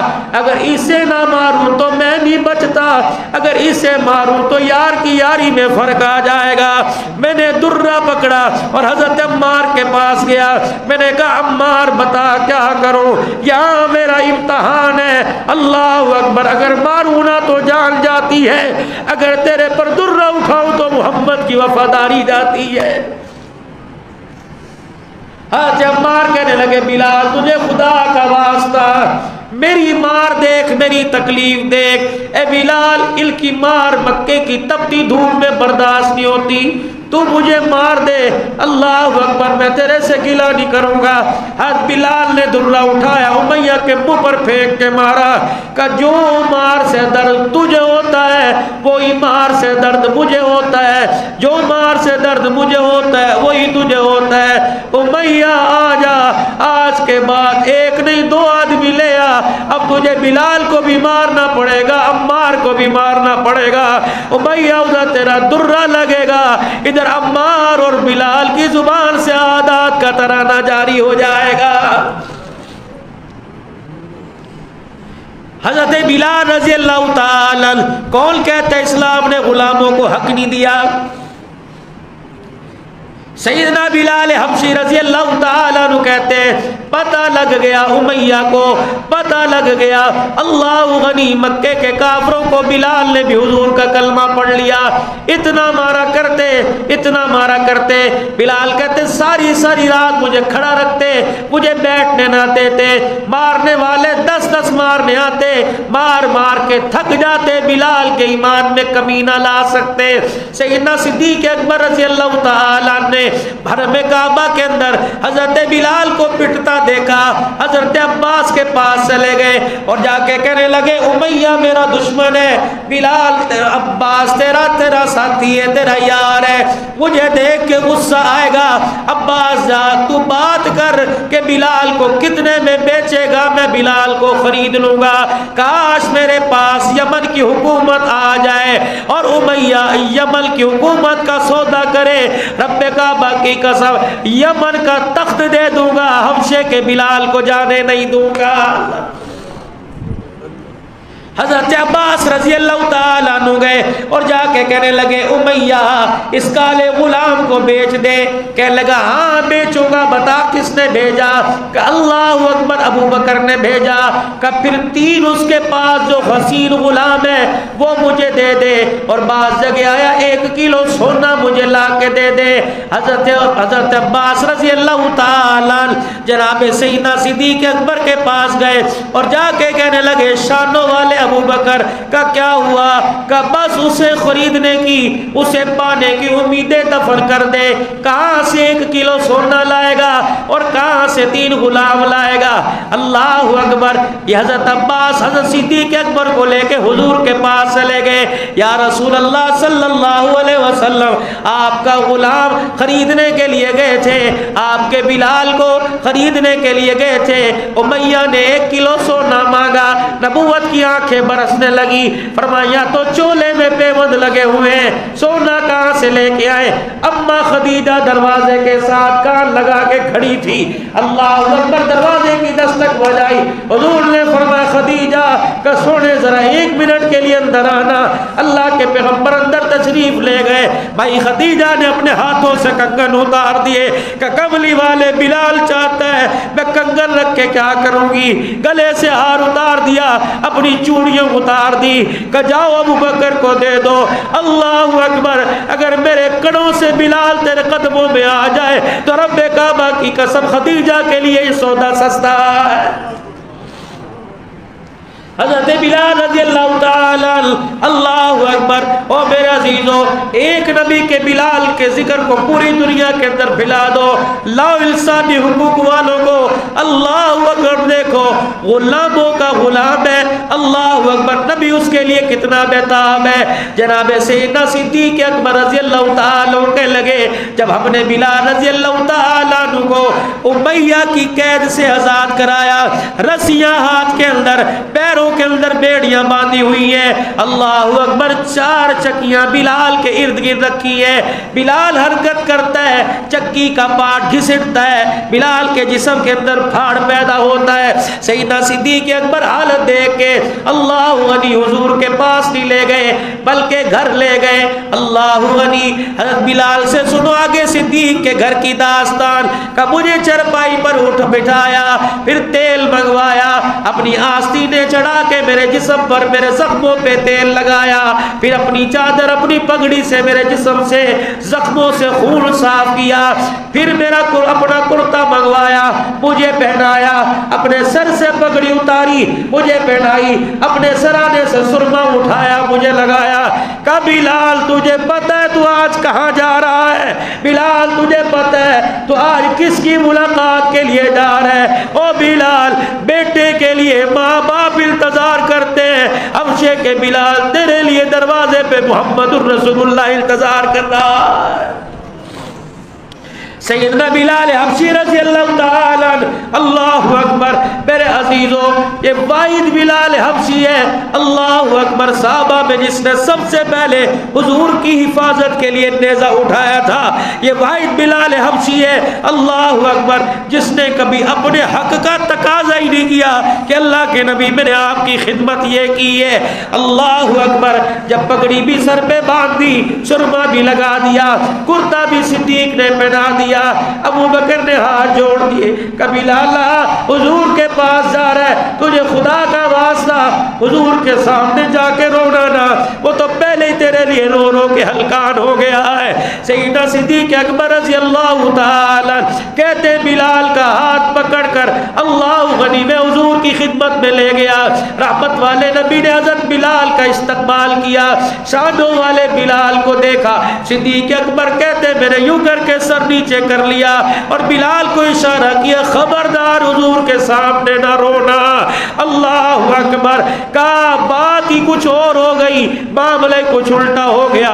اگر اسے نہ ماروں تو میں نہیں بچتا، اگر اسے ماروں تو یار کی یاری میں فرق آ جائے گا۔ میں نے درہ پکڑا اور حضرت عمار کے پاس گیا، میں نے کہا عمار بتا کیا کروں، یہاں میرا امتحان ہے۔ اللہ اکبر۔ اگر ماروں نہ تو جان جاتی ہے، اگر تیرے پر درہ اٹھاؤں تو محمد کی وفاداری جاتی ہے۔ حضرت عمار کہنے لگے بلال تجھے خدا کا واسطہ میری مار دیکھ، میری تکلیف دیکھ۔ اے بلال ان کی مار مکے کی تپتی دھوپ میں برداشت نہیں ہوتی، تو مجھے مار دے۔ اللہ اکبر۔ میں تیرے سے گلہ نہیں کروں گا۔ حضرت بلال نے درہ اٹھایا، امیہ کے منہ پر پھینک کے مارا، کہ جو مار سے درد تجھے ہوتا ہے وہی مار سے درد مجھے ہوتا ہے، جو مار سے درد مجھے ہوتا ہے وہی تجھے ہوتا ہے۔ امیہ آ جا، آج کے بعد ایک نہیں 2 آدمی لے آ، اب تجھے بلال کو بھی مارنا پڑے گا، عمار کو بھی مارنا پڑے گا۔ امیہ ادھر تیرا درہ لگے گا، ادھر عمار اور بلال کی زبان سے عادات کا ترانہ جاری ہو جائے گا۔ حضرت بلال رضی اللہ تعالیٰ عنہ، کون کہتا ہے اسلام نے غلاموں کو حق نہیں دیا؟ سیدنا بلال حبشی رضی اللہ تعالیٰ عنہ کہتے ہیں پتہ لگ گیا امیہ کو، پتہ لگ گیا اللہ غنی، مکے کے کافروں کو بلال نے بھی حضور کا کلمہ پڑھ لیا۔ اتنا مارا کرتے، اتنا مارا کرتے، بلال کہتے ساری ساری رات مجھے کھڑا رکھتے، مجھے بیٹھنے نہ دیتے، مارنے والے 10 مارنے آتے، مار مار کے تھک جاتے، بلال کے ایمان میں کمی نہ لا سکتے۔ سیدنا صدیق اکبر رضی اللہ تعالیٰ نے حرم کعبہ کے اندر حضرت بلال کو پٹتا دیکھا، حضرت عباس کے پاس چلے گئے اور جا کے کہنے لگے امیہ میرا دشمن ہے، بلال عباس تیرا ساتھی ہے، تیرا یار ہے، مجھے دیکھ کے غصہ آئے گا، عباس جا تو بات کر کہ بلال کو کتنے میں بیچے گا، میں بلال کو خرید لوں گا۔ کاش میرے پاس یمن کی حکومت آ جائے اور امیہ یمن کی حکومت کا سودا کرے، رب کعبہ کی قسم یمن کا تخت دے دوں گا، حبشے کے بلال کو جانے نہیں دوں گا۔ حضرت عباس رضی اللہ تعالیٰ عنہ گئے اور جا کے کہنے لگے امیہ اس کالے غلام کو بیچ دے۔ کہنے لگا ہاں بیچوں گا، بتا کس نے بھیجا؟ کہ اللہ اکبر، ابو بکر نے بھیجا۔ کہ پھر 3 اس کے پاس جو حسین غلام ہے وہ مجھے دے دے، اور بعض جگہ آیا 1 کلو سونا مجھے لا کے دے دے۔ حضرت عباس رضی اللہ تعالیٰ جناب سیدنا صدیق اکبر کے پاس گئے اور جا کے کہنے لگے شانوں والے ابو بکر کا کیا ہوا؟ کہ بس اسے خریدنے کی، اسے پانے کی امیدیں دفن کر دے۔ کہاں سے 1 کلو سونا لائے گا اور کہاں سے 3 غلام لائے گا؟ اللہ اکبر۔ یہ حضرت عباس حضرت صدیق اکبر کو لے کے حضور کے پاس چلے گئے۔ یا رسول اللہ صلی اللہ علیہ وسلم، آپ کا غلام خریدنے کے لیے گئے تھے، آپ کے بلال کو خریدنے کے لیے گئے تھے، امیہ نے 1 کلو سونا مانگا۔ نبوت کی آنکھیں برسنے لگی، فرمایا تو چولے میں پیوند لگے ہوئے ہیں، سونا کہاں سے لے کے آئے؟ اما خدیجہ دروازے کے ساتھ کان لگا کے کھڑی تھی۔ اللہ اکبر، دروازے کی دستک بجائی، حضور نے فرمایا خدیجہ کہ سونے ذرا 1 منٹ کے لیے اندر آنا۔ اللہ کے پیغمبر اندر تشریف لے گئے۔ بھائی خدیجہ نے اپنے ہاتھوں سے کنگن اتار دیے کہ کملی والے بلال چاہتا ہے میں کنگن رکھ کے کیا کروں گی؟ گلے سے ہار اتار دیا، اپنی چوڑیاں اتار دی کہ جاؤ ابو بکر کو دے دو۔ اللہ اکبر، اگر میرے کڑوں سے بلال تیرے قدموں میں آ جائے تو رب کعبہ کی قسم خدیجہ کے لیے یہ سودا سستا ہے۔ حضرت بلال رضی اللہ تعالی اللہ اکبر۔ او میرے عزیزو، ایک نبی کے بلال کے ذکر کو پوری دنیا کے اندر پھیلا دو، لاؤ انسانی حقوق والوں کو۔ اللہ اکبر، دیکھو غلاموں کا غلام ہے، اللہ اکبر، نبی اس کے لیے کتنا بےتاب ہے۔ جناب سیدنا صدیق اکبر رضی اللہ تعالی کہنے لگے جب ہم نے بلال رضی اللہ تعالی عنہ کو امیہ کی قید سے آزاد کرایا، رسیاں ہاتھ کے اندر، پیروں کے اندر بیڑیاں باندھی ہوئی ہیں، اللہ اکبر، 4 چکیاں بلال کے ارد گرد رکھی ہے۔ بلال حرکت کرتا ہے، چکی کا پاٹ گھسٹتا ہے، بلال کے جسم کے اندر پھاڑ پیدا ہوتا ہے۔ سیدنا صدیق اکبر حالت دیکھ کے اللہ غنی حضور کے پاس نہیں لے گئے بلکہ گھر لے گئے۔ اللہ غنی، حضرت بلال سے سنو آگے صدیق کے گھر کی داستان کا۔ مجھے چرپائی پر اٹھ بٹھایا، پھر تیل منگوایا، اپنی آستینیں چڑھا کے میرے جسم پر، میرے زخموں پہ تیل لگایا، پھر اپنی چادر، اپنی پگڑی سے میرے جسم سے زخموں سے خون صاف کیا، پھر میرا اپنا کرتا منگوایا، مجھے پہنایا، اپنے سر سے پگڑی اتاری، مجھے پہنائی، اپنے سرانے سے سرما اٹھایا، مجھے لگایا۔ کہ بلال تجھے پتہ ہے تو آج کہاں جا رہا ہے؟ بلال تجھے پتہ ہے تو آج کس کی ملاقات کے لیے جا رہا ہے؟ او بلال، بیٹے کے لیے ماں باپ انتظار کرتے ہیں، حبشے کے بلال تیرے لیے دروازے پہ محمد الرسول اللہ انتظار کر رہا ہے۔ سیدنا بلال حبشی رضی اللہ تعالی عنہ، اللہ اکبر۔ میرے عزیزوں، یہ واحد بلال حبشی ہے، اللہ اکبر، صحابہ میں جس نے سب سے پہلے حضور کی حفاظت کے لیے نیزہ اٹھایا تھا، یہ واحد بلال حبشی ہے، اللہ اکبر، جس نے کبھی اپنے حق کا تقاضا ہی نہیں کیا کہ اللہ کے نبی میں نے آپ کی خدمت یہ کی ہے۔ اللہ اکبر، جب پگڑی بھی سر پہ باندھ دی، سرما بھی لگا دیا، کرتا بھی صدیق نے پہنا دیا، ابو بکر نے ہاتھ جوڑ دیے کہ بلال حضور کے پاس جا رہا ہے، تجھے خدا کا واسطہ حضور کے سامنے جا کے رونا نہ، وہ تو پہلے ہی تیرے لیے رو رو کے ہلکان ہو گیا ہے۔ سیدنا صدیق اکبر رضی اللہ تعالی کہتے بلال کا ہاتھ پکڑ کر اللہ غنی میں حضور کی خدمت میں لے گیا۔ رحمت والے نبی نے حضرت بلال کا استقبال کیا، شانوں والے بلال کو دیکھا۔ صدیق اکبر کہتے میں نے یوں کر کے سر نیچے کر لیا اور بلال کو اشارہ کیا، خبردار حضور کے سامنے نہ رونا۔ اللہ اکبر، کا بات ہی کچھ اور ہو گئی، معاملہ کچھ الٹا ہو گیا۔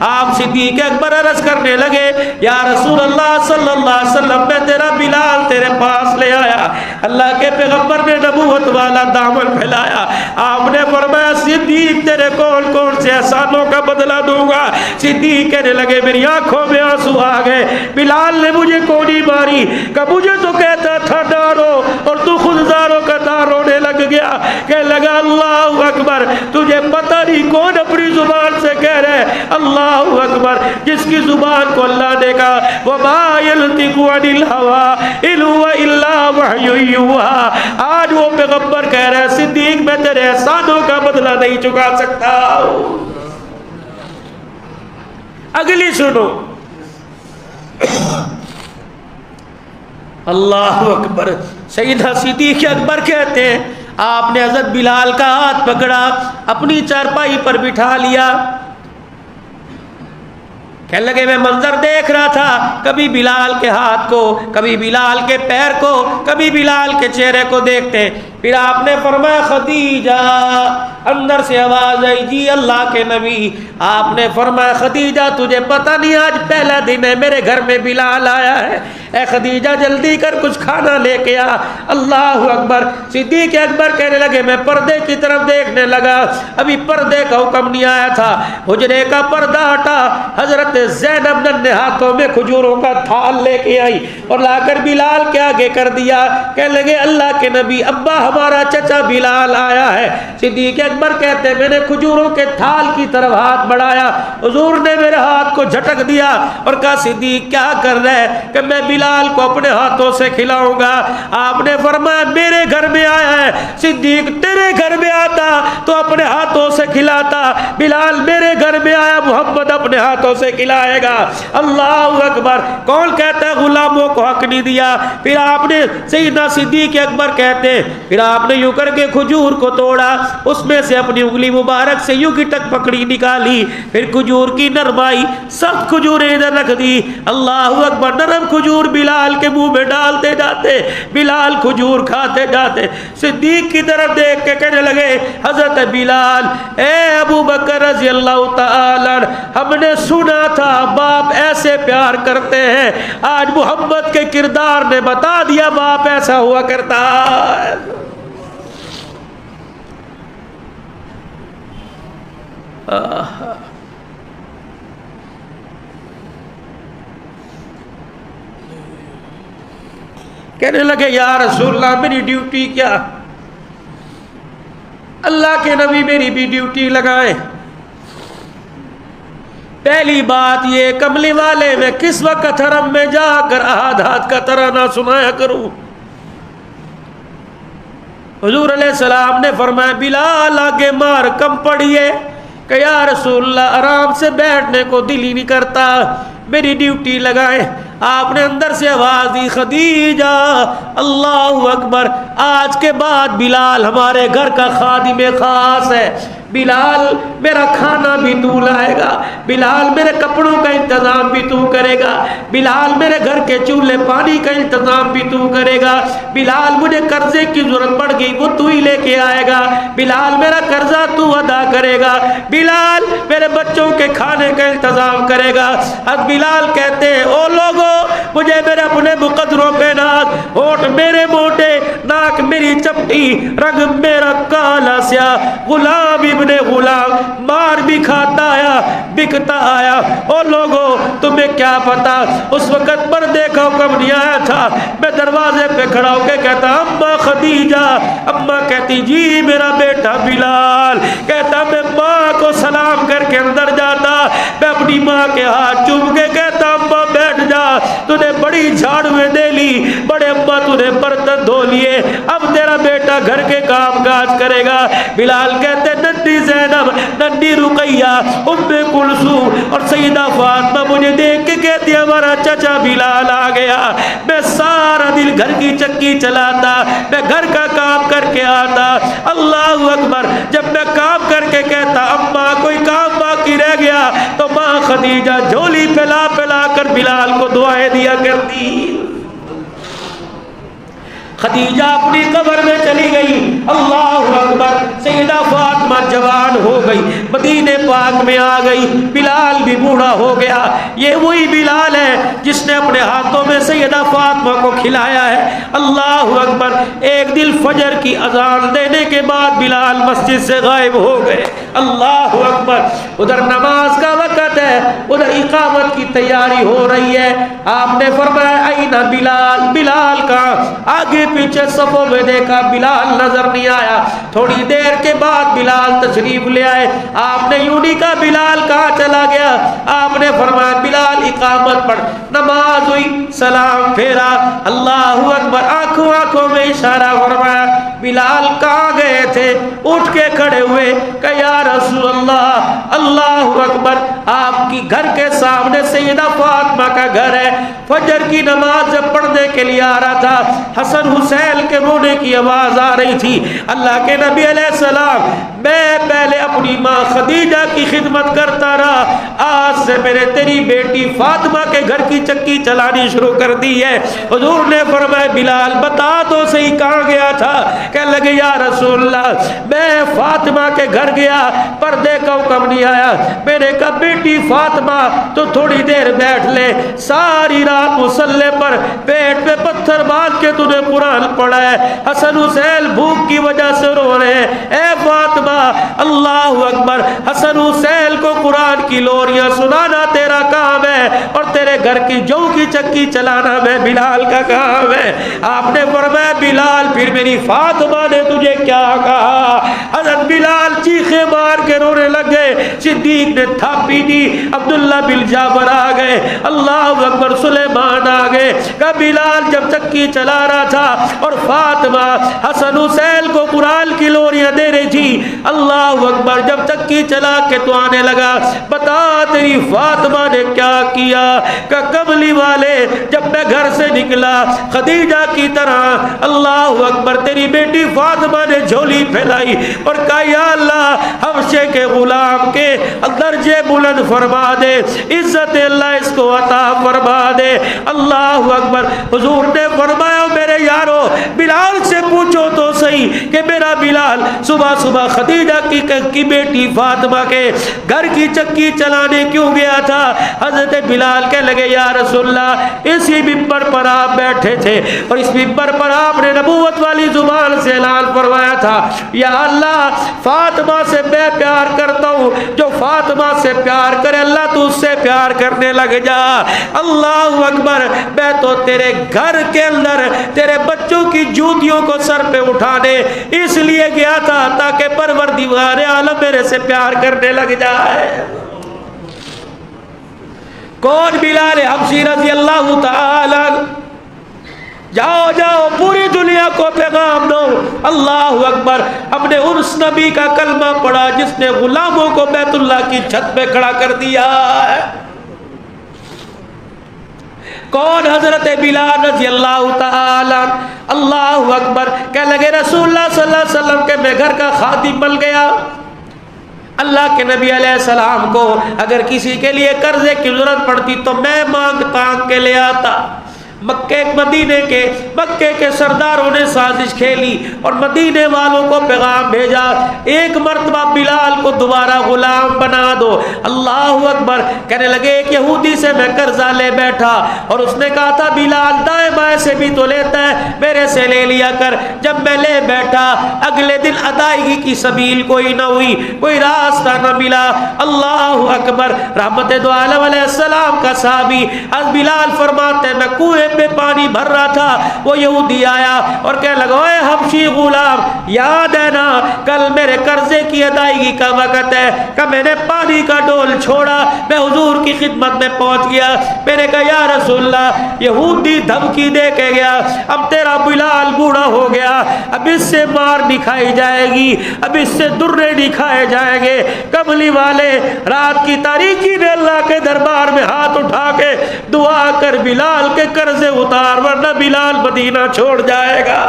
آپ صدیق اکبر عرض کرنے لگے یا رسول اللہ صلی اللہ علیہ وسلم، میں تیرا بلال تیرے پاس لے آیا۔ اللہ کے پیغمبر نے نبوت والا دامن پھیلایا، آپ نے فرمایا صدیق تیرے کون کون سے احسانوں کا بدلہ دوں گا۔ صدیق کہنے لگے میری آنکھوں میں آنسو آ گئے، بلال نے مجھے کونی ماری کہ مجھے تو کہتا تھا ڈارو اور تو خود زاروں کا دار رونے لگ گیا۔ کہنے لگا اللہ اکبر، تجھے پتہ نہیں کون اپنی زبان سے کہہ رہے اللہ اکبر، جس کی زبان کو اللہ نے کہا وَمَا يَلْتِقُ عَنِ الْهَوَىٰ إِنْ هُوَ إِلَّا وَحْيٌ يُوحَىٰ۔ آج وہ پیغمبر کہہ رہے ہیں صدیق میں تیرے احسانوں کا بدلہ نہیں چکا سکتا۔ اگلی سنو، اللہ اکبر، سیدنا صدیق اکبر کہتے ہیں آپ نے حضرت بلال کا ہاتھ پکڑا، اپنی چارپائی پر بٹھا لیا۔ کہنے لگے میں منظر دیکھ رہا تھا، کبھی بلال کے ہاتھ کو، کبھی بلال کے پیر کو، کبھی بلال کے چہرے کو دیکھتے۔ پھر آپ نے فرمایا خدیجہ، اندر سے آواز آئی جی اللہ کے نبی۔ آپ نے فرمایا خدیجہ تجھے پتہ نہیں آج پہلا دن ہے میرے گھر میں بلال آیا ہے، اے خدیجہ جلدی کر کچھ کھانا لے کے آ۔ اللہ اکبر۔ صدیق اکبر کہنے لگے میں پردے کی طرف دیکھنے لگا، ابھی پردے کا حکم نہیں آیا تھا، حجرے کا پردہ ہٹا، حضرت زینب نے ہاتھوں میں کھجوروں کا تھال لے کے آئی اور لا کر بلال کے آگے کر دیا۔ کہنے لگے اللہ کے نبی ابا ہمارا چچا بلال آیا ہے۔ صدیق اکبر کہتے ہیں میں نے کھجوروں کے تھال کی طرف ہاتھ بڑھایا، حضور نے میرے ہاتھ کو جھٹک دیا اور کہا صدیق کیا کر رہے ہیں؟ کہ میں بلال کو اپنے ہاتھوں سے کھلاؤں گا۔ آپ نے فرمایا میرے گھر میں آیا ہے، صدیق تیرے گھر میں آتا تو اپنے ہاتھوں سے کھلاتا، بلال میرے گھر میں آیا محمد اپنے ہاتھوں سے کھلائے گا۔ اللہ اکبر۔ کون کہتا ہے غلاموں کو حق نہیں دیا؟ پھر آپ نے سیدنا صدیق اکبر کہتے ہیں پھر آپ نے یوں کر کے کھجور کو توڑا، اس میں سے اپنی انگلی مبارک سے یوں کی ٹک پکڑی نکالی، پھر کھجور کی نرمائی سخت کھجوریں ادھر رکھ دی۔ اللہ اکبر۔ نرم کھجور بلال کے منہ میں ڈالتے جاتے، بلال کھجور کھاتے جاتے۔ صدیق کی طرف دیکھ کے کہنے لگے حضرت بلال اے ابو بکر رضی اللہ تعالی عنہ، ہم نے سنا تھا باپ ایسے پیار کرتے ہیں، آج محمد کے کردار نے بتا دیا باپ ایسا ہوا کرتا ہے۔ کہنے لگے یا رسول اللہ میری ڈیوٹی کیا؟ اللہ کے نبی میری بھی ڈیوٹی لگائیں۔ پہلی بات یہ کملی والے میں کس وقت حرم میں جا کر احادات کا ترانہ سنایا کروں؟ حضور علیہ السلام نے فرمایا بلال آگے مار کم پڑیے کہ یا رسول اللہ آرام سے بیٹھنے کو دل ہی نہیں کرتا، میری ڈیوٹی لگائیں۔ آپ نے اندر سے آواز دی خدیجہ اللہ اکبر، آج کے بعد بلال ہمارے گھر کا خادم خاص ہے، بلال میرا کھانا بھی تو لائے گا، بلال میرے کپڑوں کا انتظام بھی تو کرے گا، بلال میرے گھر کے چولہے پانی کا انتظام بھی تو کرے گا، بلال مجھے قرضے کی ضرورت پڑ گئی وہ تو ہی لے کے آئے گا، بلال میرا قرضہ تو ادا کرے گا، بلال میرے بچوں کے کھانے کا انتظام کرے گا۔ اب بلال کہتے ہیں او لوگو مجھے میرے اپنے مقدروں پہ ناز، ہونٹ میرے موٹے، ناک میری چپٹی، رنگ میرا کالا سیاہ، غلام ابن غلام، مار بھی کھاتا آیا بکتا آیا۔ او لوگو تمہیں کیا پتا اس وقت پردے کا حکم نہیں آیا تھا، میں دروازے پہ کھڑا ہو کے کہتا اماں خدیجہ، اماں کہتی جی میرا بیٹا بلال، کہتا میں ماں کو سلام کر کے اندر جاتا، میں اپنی ماں کے ہاتھ چوم کے کہتا اماں بیٹھ جا، تو نے بڑی جھاڑویں دے لی، بڑے اماں تو نے برتن دھو لیے، اب تیرا بیٹا گھر کے کام کاج کرے گا۔ بلال کہتے ننھی زینب، ننھی رقیہ، ام کلثوم اور سیدہ فاطمہ مجھے دیکھ کے کہتی ہمارا چچا بلال آ گیا۔ میں سارا دن گھر کی چکی چلاتا، میں گھر کا کام کر کے آتا، اللہ اکبر، جب میں کام کر کے کہتا اماں کوئی کام باقی رہ گیا تو ماں خدیجہ جھولی پھیلا پھیلا کر بلال کو دعائیں دیا کرتی۔ خدیجہ اپنی قبر میں چلی گئی، اللہ اکبر، سیدہ فاطمہ جوان ہو گئی، مدینے پاک میں آ گئی، بلال بھی بوڑھا ہو گیا۔ یہ وہی بلال ہے جس نے اپنے ہاتھوں میں سیدہ فاطمہ کو کھلایا ہے، اللہ اکبر۔ ایک دن فجر کی اذان دینے کے بعد بلال مسجد سے غائب ہو گئے، اللہ اکبر۔ ادھر نماز کا وقت ہے، ادھر اقامت کی تیاری ہو رہی ہے۔ آپ نے فرمایا این بلال، بلال کا آگے پیچھے صفوں میں دیکھا بلال نظر نہیں آیا۔ تھوڑی دیر کے بعد بلال تشریف لے آئے، آپ نے یوں نہیں کہا بلال کہاں چلا گیا، آپ نے فرمایا بلال اقامت پڑھ، نماز ہوئی، سلام پھیرا، اللہ اکبر، آنکھوں آنکھوں میں اشارہ فرمایا بلال کہاں گئے تھے، اٹھ کے کھڑے ہوئے کہ یا رسول اللہ، اللہ اکبر، آپ کی گھر کے سامنے سیدہ فاطمہ کا گھر ہے. فجر کی نماز جب پڑھنے کے لیے آ رہا تھا, حسن حسین کے رونے کی آواز آ رہی تھی. اللہ کے نبی علیہ السلام, میں پہلے اپنی ماں خدیجہ کی خدمت کرتا رہا, آج سے میں نے تیری بیٹی فاطمہ کے گھر کی چکی چلانی شروع کر دی ہے. حضور نے فرمایا بلال بتا تو صحیح کہاں گیا تھا؟ کہنے لگے یا رسول اللہ میں فاطمہ کے گھر گیا, پردے کا حکم نہیں آیا. میں نے کہا بیٹی فاطمہ تو تھوڑی دیر بیٹھ لے, ساری رات مصلے پر پیٹ پہ پتھر باندھ کے تو نے قرآن پڑھا ہے. حسن حسین بھوک کی وجہ سے رو رہے ہیں. اے فاطمہ اللہ اکبر, حسن حسین کو قرآن کی لوریاں سنانا تیرا کام ہے اور تیرے گھر کی جو کی چکی چلانا میں بلال کا کام ہے. آپ نے فرمایا بلال پھر میری فاطمہ نے تجھے کیا کہا؟ حضرت بلال چیخے مار کے رونے لگے. صدیق نے تھاپی دی, عبداللہ بن جابر آ گئے, اللہ اکبر, سلیمان آ گئے. کہ بلال جب چکی چلا رہا تھا اور فاطمہ حسن حسین کو قرآن کی لوریاں دے رہی تھی, اللہ اکبر, جب چکی چلا کے تو آنے لگا, بتا تیری فاطمہ نے کیا کیا؟ کہ کملی والے جب میں گھر سے نکلا خدیجہ کی طرح, اللہ اکبر, تیری بیٹی فاطمہ نے جھولی پھیلائی اور کہا یا اللہ حبشے کے غلام کے درجے بلند فرما دے, عزت اللہ اس کو عطا فرما دے. اللہ اکبر. حضور نے فرمایا میرے یارو بلال سے پوچھو تو صحیح کہ میرا بلال صبح صبح خدیجہ کی بیٹی فاطمہ کے گھر کی چکی چلانے کیوں گیا تھا؟ حضرت بلال کہنے لگے یا رسول اللہ اسی ممبر پر آپ بیٹھے تھے اور اس ممبر پر آپ نے نبوت والی زبان سے اعلان فرمایا تھا یا اللہ فاطمہ سے میں پیار کرتا ہوں, جو فاطمہ سے پیار کرے اللہ تو اس سے پیار کرنے لگ جا. اللہ اکبر. میں تو تیرے گھر کے اندر تیرے بچوں کی جوتیوں کو سر پہ اٹھانے اس لیے گیا تھا تاکہ پروردگار عالم میرے سے پیار کرنے لگ جائے. کون؟ بلال حبشی رضی اللہ تعالی. جاؤ جاؤ پوری دنیا کو پیغام دو. اللہ اکبر. ہم نے اس نبی کا کلمہ پڑھا جس نے غلاموں کو بیت اللہ کی چھت پہ کھڑا کر دیا ہے. کون؟ حضرت بلال رضی اللہ تعالی. اللہ اکبر. کہنے لگے رسول اللہ صلی اللہ علیہ وسلم کے میں گھر کا خادم بن گیا. اللہ کے نبی علیہ السلام کو اگر کسی کے لیے قرضے کی ضرورت پڑتی تو میں مانگ کے لے آتا. مکے کے سرداروں نے سازش کھیلی اور مدینے والوں کو پیغام بھیجا ایک مرتبہ بلال کو دوبارہ غلام بنا دو. اللہ اکبر. کہنے لگے ایک یہودی سے میں قرضہ لے بیٹھا اور اس نے کہا تھا بلال دائیں بائیں سے بھی تو لیتا ہے, میرے سے لے لیا کر. جب میں لے بیٹھا اگلے دن ادائیگی کی سبیل کوئی نہ ہوئی, کوئی راستہ نہ ملا. اللہ اکبر. رحمت دو عالم علیہ السلام کا صحابی از بلال فرماتے میں کنویں پہ پانی بھر رہا تھا, وہ یہودی آیا اور کہنے لگا اے حبشی غلام یاد ہے نا کل میرے قرضے کی ادائیگی کا وقت ہے کہ میں نے پانی کا ڈول چھوڑا, میں حضور کی خدمت میں پہنچ گیا. میں نے کہا یا رسول اللہ یہودی دھمکی دے کے گیا اب تیرا بلال بوڑھا ہو گیا, اب اس سے مار نہیں کھائی جائے گی, اب اس سے درے نہیں کھائے جائیں گے. کملی والے رات کی تاریکی میں اللہ کے دربار میں ہاتھ اٹھا کے دعا کر بلال کے قرض اتار ورنہ بلال مدینہ چھوڑ جائے گا.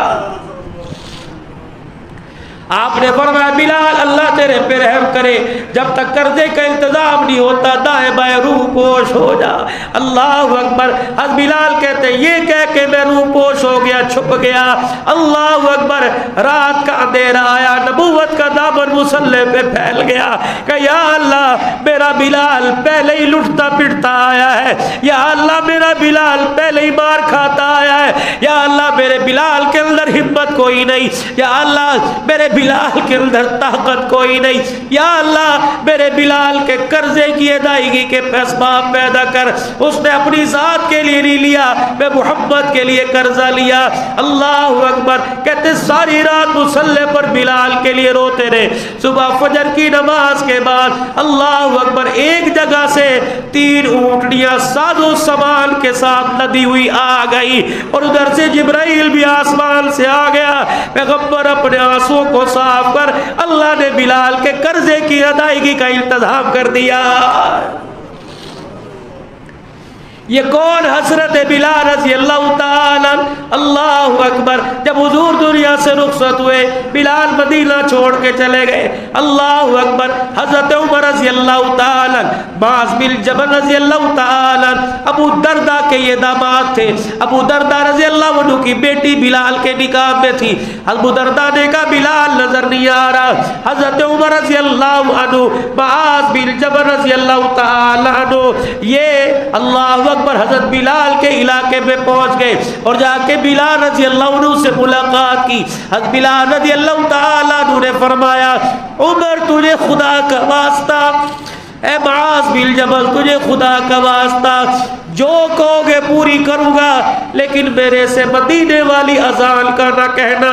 آپ نے فرمایا بلال اللہ تیرے پہ رحم کرے, جب تک قرضے کا انتظام نہیں ہوتا دائیں بائیں روح پوش ہو جا. اللہ اکبر. حضرت بلال کہتے یہ کہہ کے میں روح پوش ہو گیا, چھپ گیا. اللہ اکبر. رات کا اندھیرا آیا, نبوت کا دامن مصلے پہ پھیل گیا کہ یا اللہ میرا بلال پہلے ہی لٹتا پٹتا آیا ہے, یا اللہ میرا بلال پہلے ہی مار کھاتا آیا ہے, یا اللہ میرے بلال کے اندر ہمت کوئی نہیں, یا اللہ میرے بلال کے اندر طاقت کوئی نہیں, یا اللہ میرے بلال کے قرضے کی ادائیگی کے اسباب پیدا کر. اس نے اپنی ذات کے لیے نہیں لیا, میں محمد کے لیے قرضہ لیا. اللہ اکبر. کہتے ساری رات مصلے پر بلال کے لیے روتے رہے. صبح فجر کی نماز کے بعد اللہ اکبر ایک جگہ سے 3 اونٹنیاں ساز و سامان کے ساتھ لدی ہوئی آ گئی اور ادھر سے جبرائیل بھی آسمان سے آ گیا. پیغمبر اپنے آنسوں کو صاف کر اللہ نے بلال کے قرضے کی ادائیگی کا انتظام کر دیا. یہ کون؟ حضرت بلال رضی اللہ تعالیٰ. اللہ اکبر. جب حضور دنیا سے رخصت ہوئے بلال مدینہ چھوڑ کے چلے گئے. اللہ اکبر. حضرت عمر رضی اللہ تعالیٰ، معاذ بن جبل رضی اللہ تعالیٰ، ابو دردہ کے یہ داماد تھے. ابو دردہ رضی اللہ عنہ کی بیٹی بلال کے نکاح میں تھی. ابو دردہ نے کہا بلال نظر نہیں آ رہا. حضرت عمر رضی اللہ عنہ معاذ بن جبل رضی اللہ تعالیٰ عنہ یہ اللہ اکبر حضرت بلال کے علاقے میں پہنچ گئے اور جا کے بلال رضی اللہ عنہ سے ملاقات کی. حضرت بلال رضی اللہ تعالیٰ عنہ نے فرمایا عمر تجھے خدا کا واسطہ، اے معاذ بن جبل تجھے خدا کا واسطہ، جو کہو گے پوری کروں گا، لیکن میرے سے مدینے والی اذان کا نہ کہنا.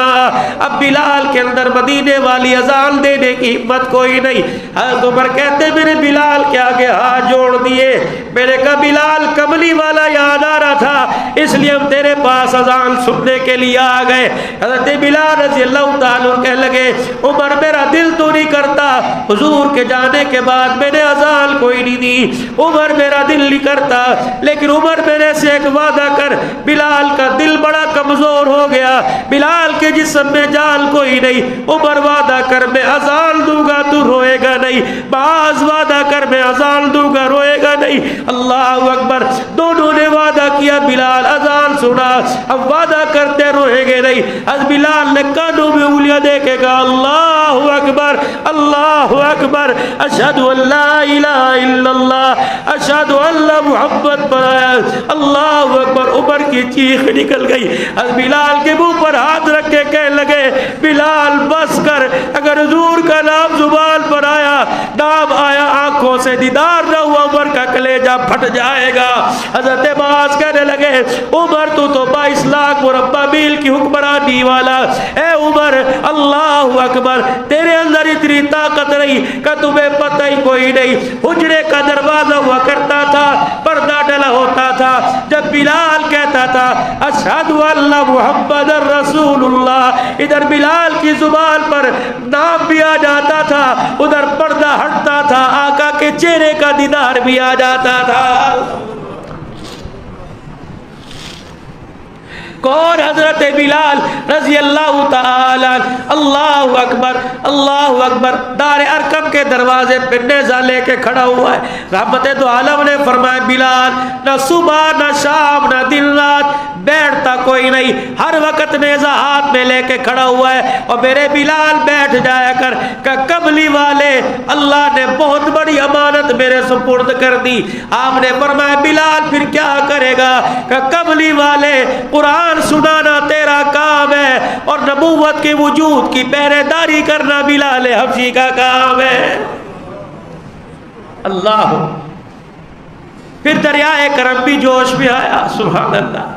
اب بلال کے اندر مدینے والی اذان دینے کی ہمت کوئی نہیں. حضرت عمر کہتے میرے بلال کے آگے ہاتھ جوڑ دیے. میں نے کہا بلال کملی والا یاد آ رہا تھا، اس لیے ہم تیرے پاس اذان سننے کے لیے آ گئے. حضرت بلال رضی اللہ تعالیٰ کہنے لگے عمر میرا دل تو نہیں کرتا، حضور کے جانے کے بعد میں نے اذان کوئی نہیں دی. عمر میرا دل نہیں کرتا، لیکن عمر میرے سے ایک وعدہ کر. بلال کا دل بڑا کمزور ہو گیا، بلال کے جسم میں جان کوئی نہیں. عمر وعدہ کر میں اذان دوں گا تو روئے گا نہیں. بعض وعدہ کر میں اذان دوں گا روئے گا نہیں. اللہ اکبر. دونوں نے وعدہ کیا. بلال اذان سنا، اب وعدہ کرتے روئے گے نہیں. از بلال نے کانوں میں انگلیاں دے کے کہا اللہ اکبر اللہ اکبر، اشہد ان لا الہ الا اللہ اشہد ان محمد. اللہ اکبر. عمر کی چیخ نکل گئی. حضرت بلال کے منہ پر ہاتھ رکھ کے کہنے لگے بلال بس کر، اگر حضور کا نام زبان پر آیا، نام آیا، آنکھوں سے دیدار نہ ہوا، عمر کا کلیجہ پھٹ جائے گا. حضرت معاذ کہنے لگے عمر تو 22 لاکھ مربع میل کی حکمرانی والا. اے عمر اللہ اکبر، تیرے اندر اتنی طاقت نہیں کہ تمہیں پتہ ہی کوئی نہیں. حجرے کا دروازہ ہوا کرتا تھا، پردہ ڈلا ہوتا تھا. جب بلال کہتا تھا اشہد ان محمد رسول اللہ، ادھر بلال کی زبان پر نام بھی آ جاتا تھا، ادھر پردہ ہٹتا تھا، آقا کے چہرے کا دیدار بھی آ جاتا تھا. کون؟ حضرت بلال رضی اللہ تعالی. اللہ اکبر اللہ اکبر. دار ارقم کے دروازے پہ نیزہ لے کے کھڑا ہوا ہے. رحمت دو عالم نے فرمایا بلال نہ صبح نہ شام نہ دن رات بیٹھتا کوئی نہیں، ہر وقت نیزہ ہاتھ میں لے کے کھڑا ہوا ہے. اور میرے بلال بیٹھ جایا کر کہ کملی والے اللہ نے بہت بڑی امانت میرے سپرد کر دی. آپ نے فرمایا بلال پھر کیا کرے گا؟ کہ کملی والے قرآن سنانا تیرا کام ہے اور نبوت کے وجود کی پہرے داری کرنا بلال حبشی کا کام ہے. اللہ. پھر دریائے کرم بھی جوش میں آیا. سبحان اللہ.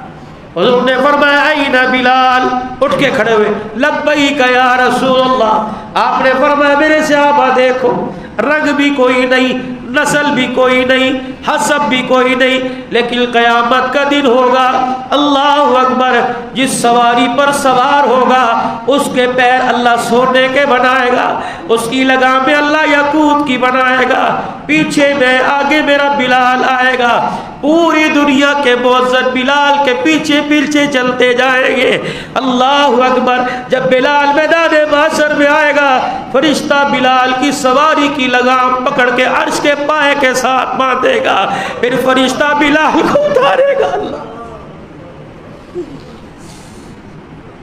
حضور نے فرمایا این بلال، اٹھ کے کھڑے ہوئے. لبیک یا رسول اللہ. آپ نے فرمایا میرے صحابہ دیکھو، رنگ بھی کوئی نہیں، نسل بھی کوئی نہیں، حسب بھی کوئی نہیں، لیکن قیامت کا دن ہوگا. اللہ اکبر. جس سواری پر سوار ہوگا اس کے پیر اللہ سونے کے بنائے گا، اس کی لگامیں اللہ یاقوت کی بنائے گا. پیچھے میں آگے میرا بلال آئے گا. پوری دنیا کے معزز بلال کے پیچھے پیچھے چلتے جائیں گے. اللہ اکبر. جب بلال میدان محشر میں آئے گا، فرشتہ بلال کی سواری کی لگام پکڑ کے عرش کے پائے کے ساتھ باندھے گا، پھر فرشتہ بلال کو اتارے گا. اللہ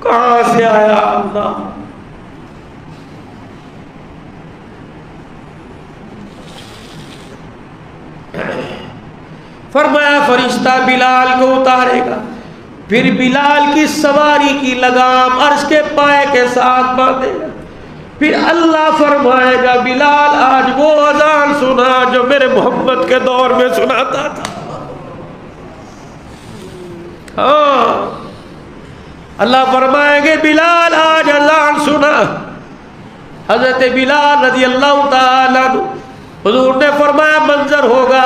کہاں سے آیا؟ اللہ. فرمایا فرشتہ بلال کو اتارے گا، پھر بلال کی سواری کی لگام عرش کے پائے کے ساتھ باندھے گا. پھر اللہ فرمائے گا بلال آج وہ اذان سنا جو میرے محمد کے دور میں سناتا تھا. ہاں اللہ فرمائیں گے بلال آج اذان سنا. حضرت بلال رضی اللہ تعالیٰ عنہ، حضور نے فرمایا منظر ہوگا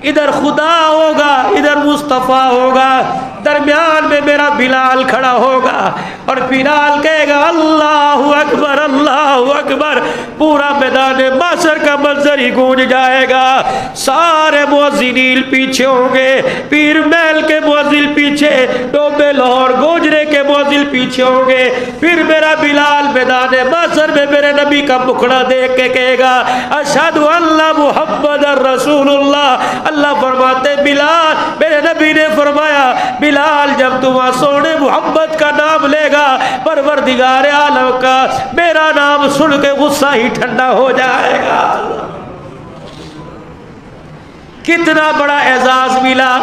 ادھر خدا ہوگا ادھر مصطفیٰ ہوگا, درمیان میں میرا بلال کھڑا ہوگا اور بلال کہے گا اللہ اکبر اللہ اکبر. پورا میدان محشر کا منظر ہی گونج جائے گا. سارے مؤذنین پیچھے ہوں گے, پیر محل کے مؤذن پیچھے, ٹوبے لاہور گوجرے کے مؤذن پیچھے ہوں گے. پھر میرا بلال میدان محشر میں میرے نبی کا مکھڑا دیکھ کے کہے گا اشہد ان محمد رسول اللہ. اللہ فرماتے بلال, میرے نبی نے فرمایا بلال جب تم سونے محمد کا نام لے گا پروردگار عالم کا میرا نام سن کے غصہ ہی ٹھنڈا ہو جائے گا. کتنا بڑا اعزاز ملا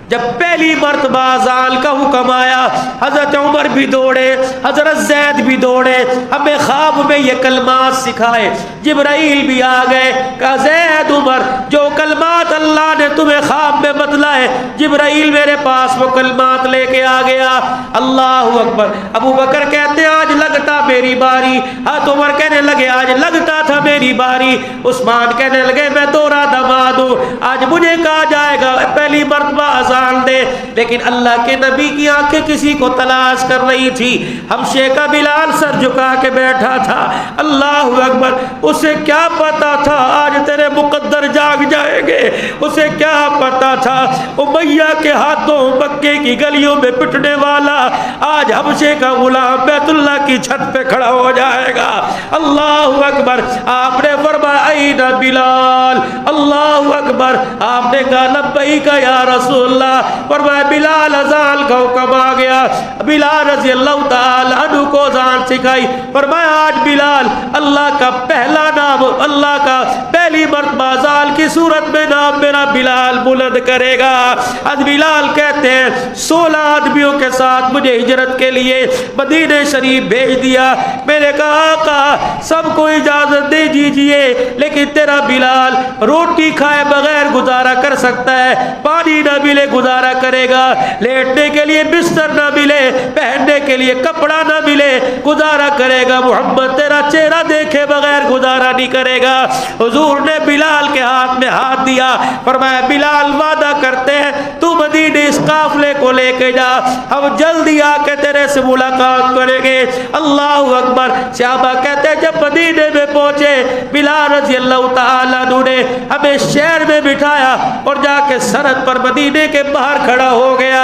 جب پہلی مرتبہ اذان کا حکم آیا. حضرت عمر بھی دوڑے, حضرت زید بھی دوڑے, ہمیں خواب میں یہ کلمات سکھائے. جبرائیل بھی آ گئے, کہا زید عمر جو کلمات اللہ نے تمہیں خواب میں بتلائے, جبرائیل میرے پاس وہ کلمات لے کے آ گیا. اللہ اکبر. ابو بکر کہتے آج لگتا میری باری, حضرت عمر کہنے لگے آج لگتا تھا میری باری, عثمان کہنے لگے میں دوہرا دماد ہوں, آج مجھے کہا جائے گا پہلی مرتبہ اذان دے. لیکن اللہ کے نبی کی آنکھیں کسی کو تلاش کر رہی تھی. حبشے کا بلال سر جھکا کے بیٹھا تھا. اللہ اکبر. اسے کیا پتا تھا آج تیرے مقدر جاگ جائیں گے, اسے کیا پتا تھا امیہ کے ہاتھوں مکے کی گلیوں میں پٹنے والا آج حبشے کا غلام بیت اللہ کی چھت پہ کھڑا ہو جائے گا. اللہ اکبر. آپ نے فرمایا این بلال, اللہ اکبر. آپ نے کہا لبیک یا رسول اللہ. فرمایا بلال اذان کا حکم آ گیا. بلال رضی اللہ تعالی عنہ کو اذان سکھائی. فرمایا آج بلال اللہ کا پہلا نام, اللہ کا پہلی مرتبہ اذان کی صورت میں نام میرا بلال بلند کرے گا. آج بلال کہتے ہیں 16 آدمیوں کے ساتھ مجھے ہجرت کے لیے مدینہ شریف بھیج دیا. میں نے کہا آقا سب کو اجازت دے دیجئے لیکن تیرا بلال روٹی کھائے بغیر گزارا کر سکتا ہے, پانی نہ ملے گزارا کرے گا, لیٹنے کے لیے بستر نہ ملے, پہننے کے لیے کپڑا نہ ملے گزارا کرے گا. محمد تیرا چہرہ دیکھے بغیر گزارا نہیں کرے گا. حضور نے بلال کے ہاتھ میں ہاتھ دیا. فرمایا بلال وعدہ کرتے ہیں تو مدینے اس قافلے کو لے کے جا, ہم جلدی آ کے تیرے سے ملاقات کریں گے. اللہ اکبر. صحابہ کہتے ہیں جب مدینے میں پہنچے بلال رضی اللہ تعالیٰ عنہ نے ہمیں شہر میں بٹھایا اور جا کے سرحد پر مدینے کے باہر کھڑا ہو گیا.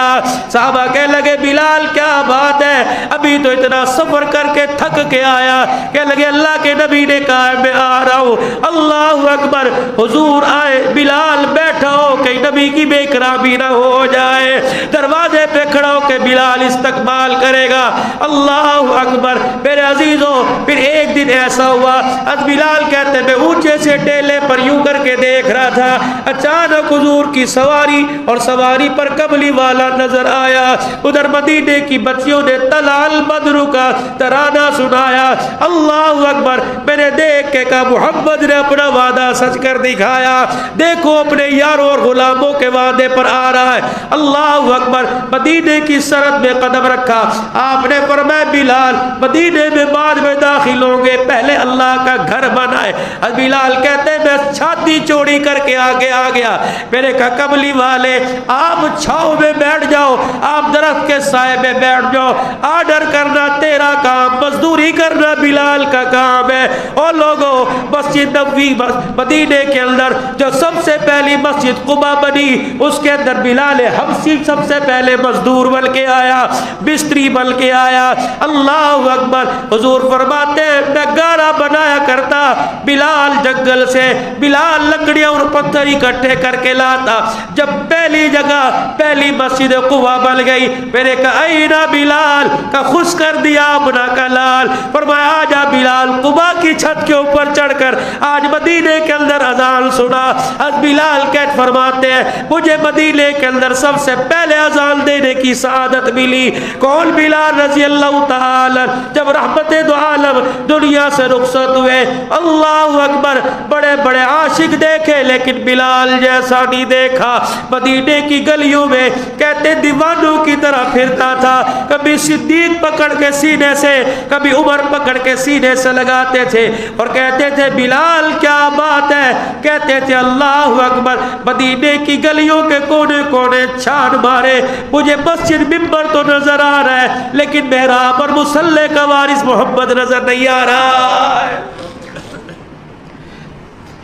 صحابہ کہنے لگے بلال کیا بات ہے, ابھی تو اتنا سفر کر کے تھک کے آیا. کہنے لگے اللہ کے نبی نے کہا میں آ رہا ہوں. اللہ اکبر. حضور آئے, بلال بیٹھا ہو کہ نبی کی بے اکرامی نہ ہو جائے. دروازے پہ کھڑا ہو کے بلال استقبال کرے گا. اللہ اکبر. میرے عزیزوں پھر ایک دن ایسا ہوا, از بلال کہتے میں اونچے سے ٹیلے پر یوں کر کے دیکھ رہا تھا, اچانک حضور کی سواری اور سواری پر کملی والا نظر آیا. ادھر مدینے کی بچیوں نے تلال بدر کا ترانہ سنایا. اللہ اکبر. میں نے دیکھ کے کہا محمد نے اپنا وعدہ سچ کر دکھایا, دیکھو اپنے یاروں اور غلاموں کے وعدے پر آ رہا ہے. اللہ اکبر. مدینے کی سرحد میں قدم رکھا. آپ نے فرمایا بلال مدینے میں بعد میں داخل ہوں گے, پہلے اللہ کا گھر بنائے. بلال کہتے ہیں میں چھاتی چوڑی کر کے آگے آ گیا. میں نے کہا کملی والے آپ چھاؤں میں بیٹھ جاؤ, آپ درخت کے سائے میں بیٹھ جاؤ, آرڈر کرنا تیرا کام, مزدوری کرنا بلال کا کام ہے. اور لوگوں مسجد نبوی مدینے کے اندر جو سب سے پہلی مسجد قباء بنی اس کے اندر بلال حبشی سب سے پہلے مزدور بن کے آیا, مستری بن کے آیا. اللہ اکبر. حضور فرماتے ہیں میں گارا بنایا کرتا بلال جنگل سے, بلال لکڑیاں اور پتھر اکٹھے کر کے لاتا. جب پہلی جگہ پہلی مسجد قباء بن گئی میں نے کہا اینا بلال کا خوش کر دیا اپنا کا لال. فرمایا آجا بلال قباء کی چھت کے اوپر چڑھ کر آج مدینے کے اندر اذان سنا. از بلال کہتے فرماتے ہیں مجھے مدینے کے اندر سب سے پہلے اذان دینے کی سعادت ملی. کون؟ بلال رضی اللہ تعالی. جب رحمت دو عالم دنیا سے رخصت ہوئے اللہ اکبر بڑے بڑے عاشق دیکھے لیکن بلال جیسا نہیں دیکھا. مدینے کی گلیوں میں کہتے دیوانوں کی طرح پھرتا تھا, کبھی صدیق پکڑ کے سینے سے کبھی عمر پکڑ کے سینے سے لگاتے تھے اور کہتے تھے بلال کیا بات ہے. کہتے کہتے تھے اللہ اکبر، مدینے کی گلیوں کے کونے کونے چھان مارے، مجھے مسجد ممبر تو نظر آ رہا ہے لیکن محراب اور مصلی کا وارث محمد نظر نہیں آ رہا ہے۔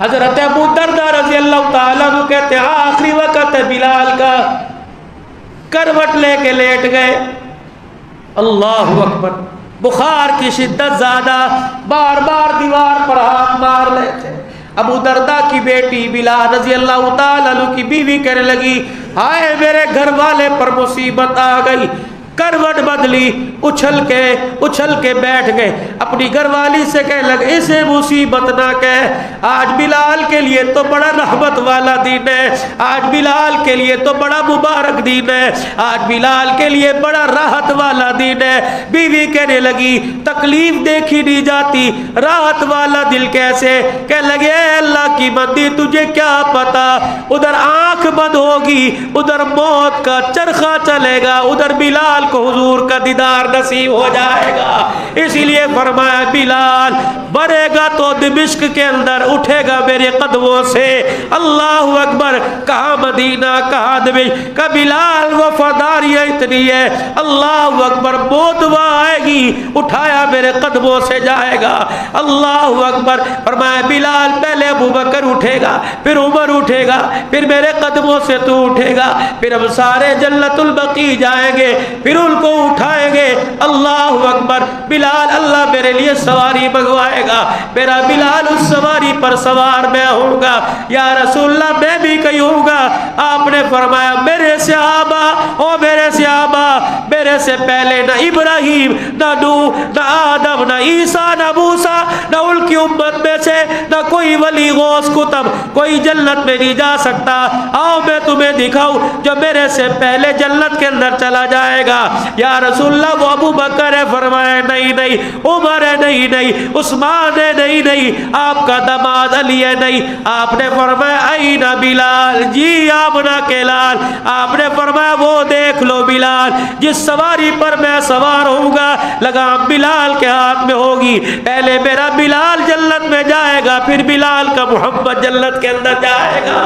حضرت ابو درداء رضی اللہ تعالیٰ عنہ کہتے ہیں آخری وقت ہے بلال کا، کروٹ لے کے لیٹ گئے، اللہ اکبر، بخار کی شدت زیادہ، بار بار دیوار پر ہاتھ مار لیتے۔ ابو درداء کی بیٹی بلال رضی اللہ تعالیٰ عنہ کی بیوی کہنے لگی ہائے میرے گھر والے پر مصیبت آ گئی، کروٹ بدلی، اچھل کے بیٹھ گئے، اپنی گھر والی سے کہنے لگے اسے مصیبت نہ کہہ، آج بلال کے لیے تو بڑا رحمت والا دن ہے، آج بلال کے لیے تو بڑا مبارک دن ہے، آج بلال کے لیے بڑا راحت والا دن ہے۔ بیوی کہنے لگی تکلیف دیکھی نہیں جاتی، راحت والا دل کیسے؟ کہنے لگے اے اللہ کی بندی تجھے کیا پتا، ادھر آنکھ بند ہوگی، ادھر موت کا چرخہ چلے گا، ادھر بلال کو حضور کا دیدار نصیب ہو جائے گا۔ اسی لیے فرمایا بلال مرے گا تو دمشق کے اندر اٹھے گا میرے قدموں سے۔ اللہ اکبر، کہاں مدینہ کہاں دمشق کا بلال، وفاداریاں اتنی ہے، اللہ اکبر، موت وہاں آئے گی اٹھایا میرے قدموں سے جائے گا۔ اللہ اکبر، فرمایا بلال پہلے ابو بکر اٹھے گا، پھر عمر اٹھے گا، پھر میرے قدموں سے تو اٹھے گا، پھر ہم سارے جنت البقیع جائیں گے، پھر ان کو اٹھائیں گے۔ اللہ اکبر، بلال اللہ میرے لیے سواری منگوائے گا، میرا بلال اس سواری پر سوار میں ہوں گا۔ یا رسول اللہ میں بھی کہیں ہوں گا۔ آپ نے فرمایا میرے صحابہ، او میرے صحابہ، میرے سے پہلے نہ ابراہیم، نہ نوح، نہ آدم، نہ عیسیٰ، نہ موسیٰ، نہ ان کی امت میں سے نہ کوئی ولی غوث کتب کوئی جنت میں نہیں جا سکتا۔ آؤ میں تمہیں دکھاؤں جو میرے سے پہلے جنت کے اندر چلا جائے گا۔ یا رسول اللہ وہ ابو بکر ہے، فرمایا نہیں نہیں، عمر ہے نہیں نہیں، عثمان ہے نہیں نہیں، آپ کا داماد علی ہے نہیں۔ آپ نے فرمایا اینا بلال، جی آمنہ کے لال۔ آپ نے فرمایا وہ دیکھ لو بلال، جس سواری پر میں سوار ہوں گا لگام بلال کے ہاتھ میں ہوگی، پہلے میرا بلال جنت میں جائے گا، پھر بلال کا محمد جنت کے اندر جائے گا۔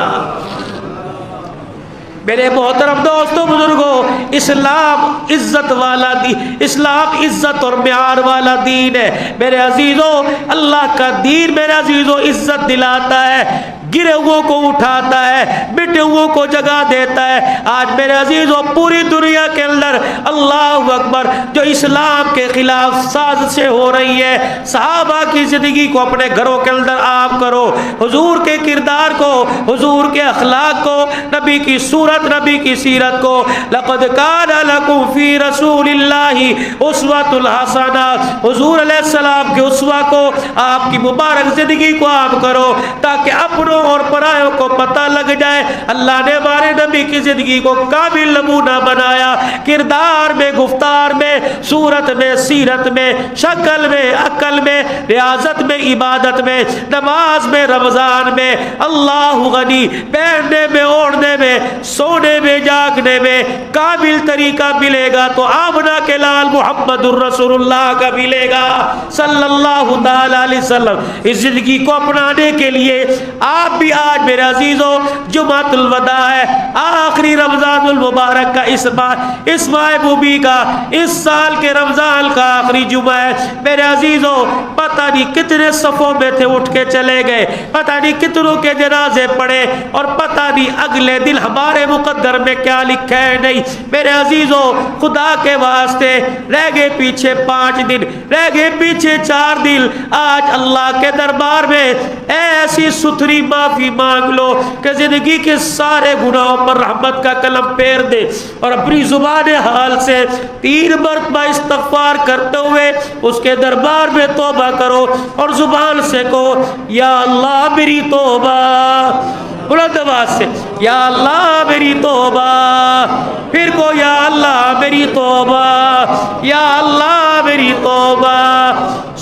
میرے محترم دوستوں بزرگوں، اسلام عزت والا دین، اسلام عزت اور معیار والا دین ہے۔ میرے عزیزوں، اللہ کا دین میرے عزیزوں عزت دلاتا ہے، گرے ہوئے کو اٹھاتا ہے، مٹے ہوئے کو جگہ دیتا ہے۔ آج میرے عزیزوں پوری دنیا کے اندر اللہ اکبر جو اسلام کے خلاف سازشیں ہو رہی ہے، صحابہ کی زندگی کو اپنے گھروں کے اندر آپ کرو، حضور کے کردار کو، حضور کے اخلاق کو، نبی کی صورت، نبی کی سیرت کو، لقد کان لکم فی رسول اللہ اسوۃ الحسنہ، حضور علیہ السلام کے اسوہ کو، آپ کی مبارک زندگی کو آپ کرو تاکہ اپنوں اور پرایوں کو پتہ لگ جائے اللہ نے ہمارے نبی کی زندگی کو کامل نمونہ بنایا، کردار میں، گفتار میں، صورت میں، سیرت میں، شکل میں، عقل میں، ریاضت میں، عبادت میں، نماز میں، رمضان میں، اللہ غنی، پہننے میں، اوڑھنے میں، سونے میں، جاگنے میں کامل طریقہ ملے گا تو آمنہ کے لال محمد الرسول اللہ کا ملے گا صلی اللہ تعالی علیہ وسلم۔ اس زندگی کو اپنانے کے لیے آپ بھی آج میرے عزیزوں جمعۃ الوداع ہے، آخری رمضان المبارک کا اس ماہ مبی کا، اس سال کے رمضان کا آخری جمعہ ہے۔ میرے عزیزوں پتہ نہیں کتنے صفوں میں تھے اٹھ کے چلے گئے، پتہ نہیں کتنوں کے جنازے پڑے، اور پتہ نہیں اگلے دن ہمارے مقدر میں کیا لکھا ہے نہیں۔ میرے عزیزوں خدا کے واسطے رہ گئے پیچھے 5 دن، رہ گئے پیچھے 4 دن، آج اللہ کے دربار میں ایسی ستھری معافی مانگ لو کہ زندگی کے سارے گناہوں پر رحمت کا قلم پھیر دے، اور اپنی زبان حال سے 3 مرتبہ استغفار کرتے ہوئے اس کے دربار میں توبہ کرو، اور زبان سے کہو یا اللہ میری توبہ، بلند آواز سے یا اللہ میری توبہ، پھر کو یا اللہ میری توبہ، یا اللہ میری توبہ۔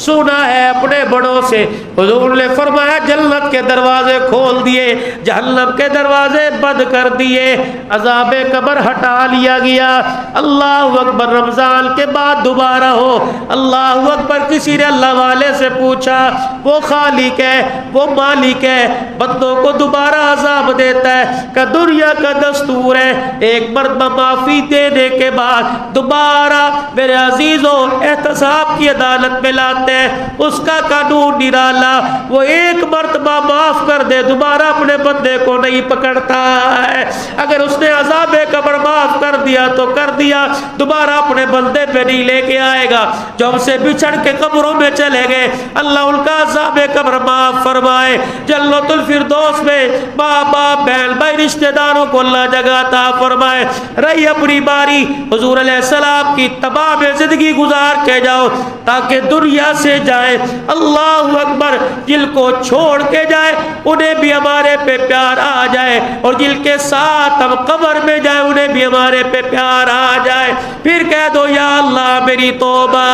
سنا ہے اپنے بڑوں سے. حضور نے فرمایا جنت کے دروازے کھول دیے, جہنم کے دروازے بند کر دیے, عذاب قبر ہٹا لیا گیا. اللہ اکبر. رمضان کے بعد دوبارہ ہو, اللہ اکبر. کسی نے اللہ والے سے پوچھا, وہ خالق ہے, وہ مالک ہے, بندوں کو دوبارہ عذاب دیتا ہے کہ دنیا کا دستور ہے ایک مرتبہ معافی دینے کے بعد دوبارہ میرے عزیزوں احتساب کی عدالت میں لاتے ہیں. اس کا قانون نرالا, وہ ایک مرتبہ معاف کر دے دوبارہ اپنے بندے کو نہیں پکڑتا ہے. اگر اس نے عذاب قبر معاف کر دیا تو کر دیا, دوبارہ اپنے بندے پہ نہیں لے کے آئے گا. جو ہم سے بچھڑ کے قبروں میں چلے گئے, اللہ ان کا عذاب قبر معاف فرمائے. جنت الفردوس میں ماں باپ بہن بھائی رشتہ داروں کو اللہ جگہ عطا فرمائے. رہی اپنی باری, حضور علیہ السلام کی تمام زندگی گزار کے جاؤ تاکہ دنیا سے جائے. اللہ اکبر. جن کو چھوڑ کے جائے انہیں بھی ہمارے پہ پیار آ جائے, اور جن کے ساتھ ہم قبر میں جائے انہیں بھی ہمارے پہ پیار آ جائے. پھر کہہ دو یا اللہ میری توبہ,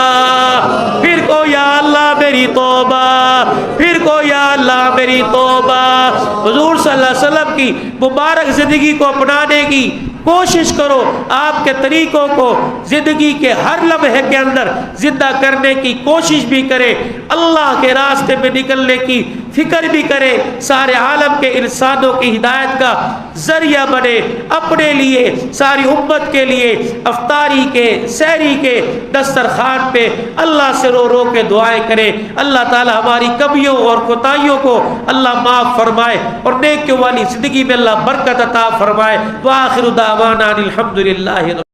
پھر کو یا اللہ میری توبہ, پھر کو یا اللہ میری توبہ. حضور صلی اللہ علیہ وسلم کی مبارک زندگی کو اپنانے کی کوشش کرو. آپ کے طریقوں کو زندگی کے ہر لمحے کے اندر زندہ کرنے کی کوشش بھی کرے, اللہ کے راستے میں نکلنے کی فکر بھی کرے, سارے عالم کے انسانوں کی ہدایت کا ذریعہ بنے, اپنے لیے ساری امت کے لیے افطاری کے سحری کے دسترخوان پہ اللہ سے رو رو کے دعائیں کرے. اللہ تعالی ہماری کمیوں اور کوتاہیوں کو اللہ معاف فرمائے اور نیکیوں والی زندگی میں اللہ برکت عطا فرمائے. وآخر دعوانا الحمدللہ.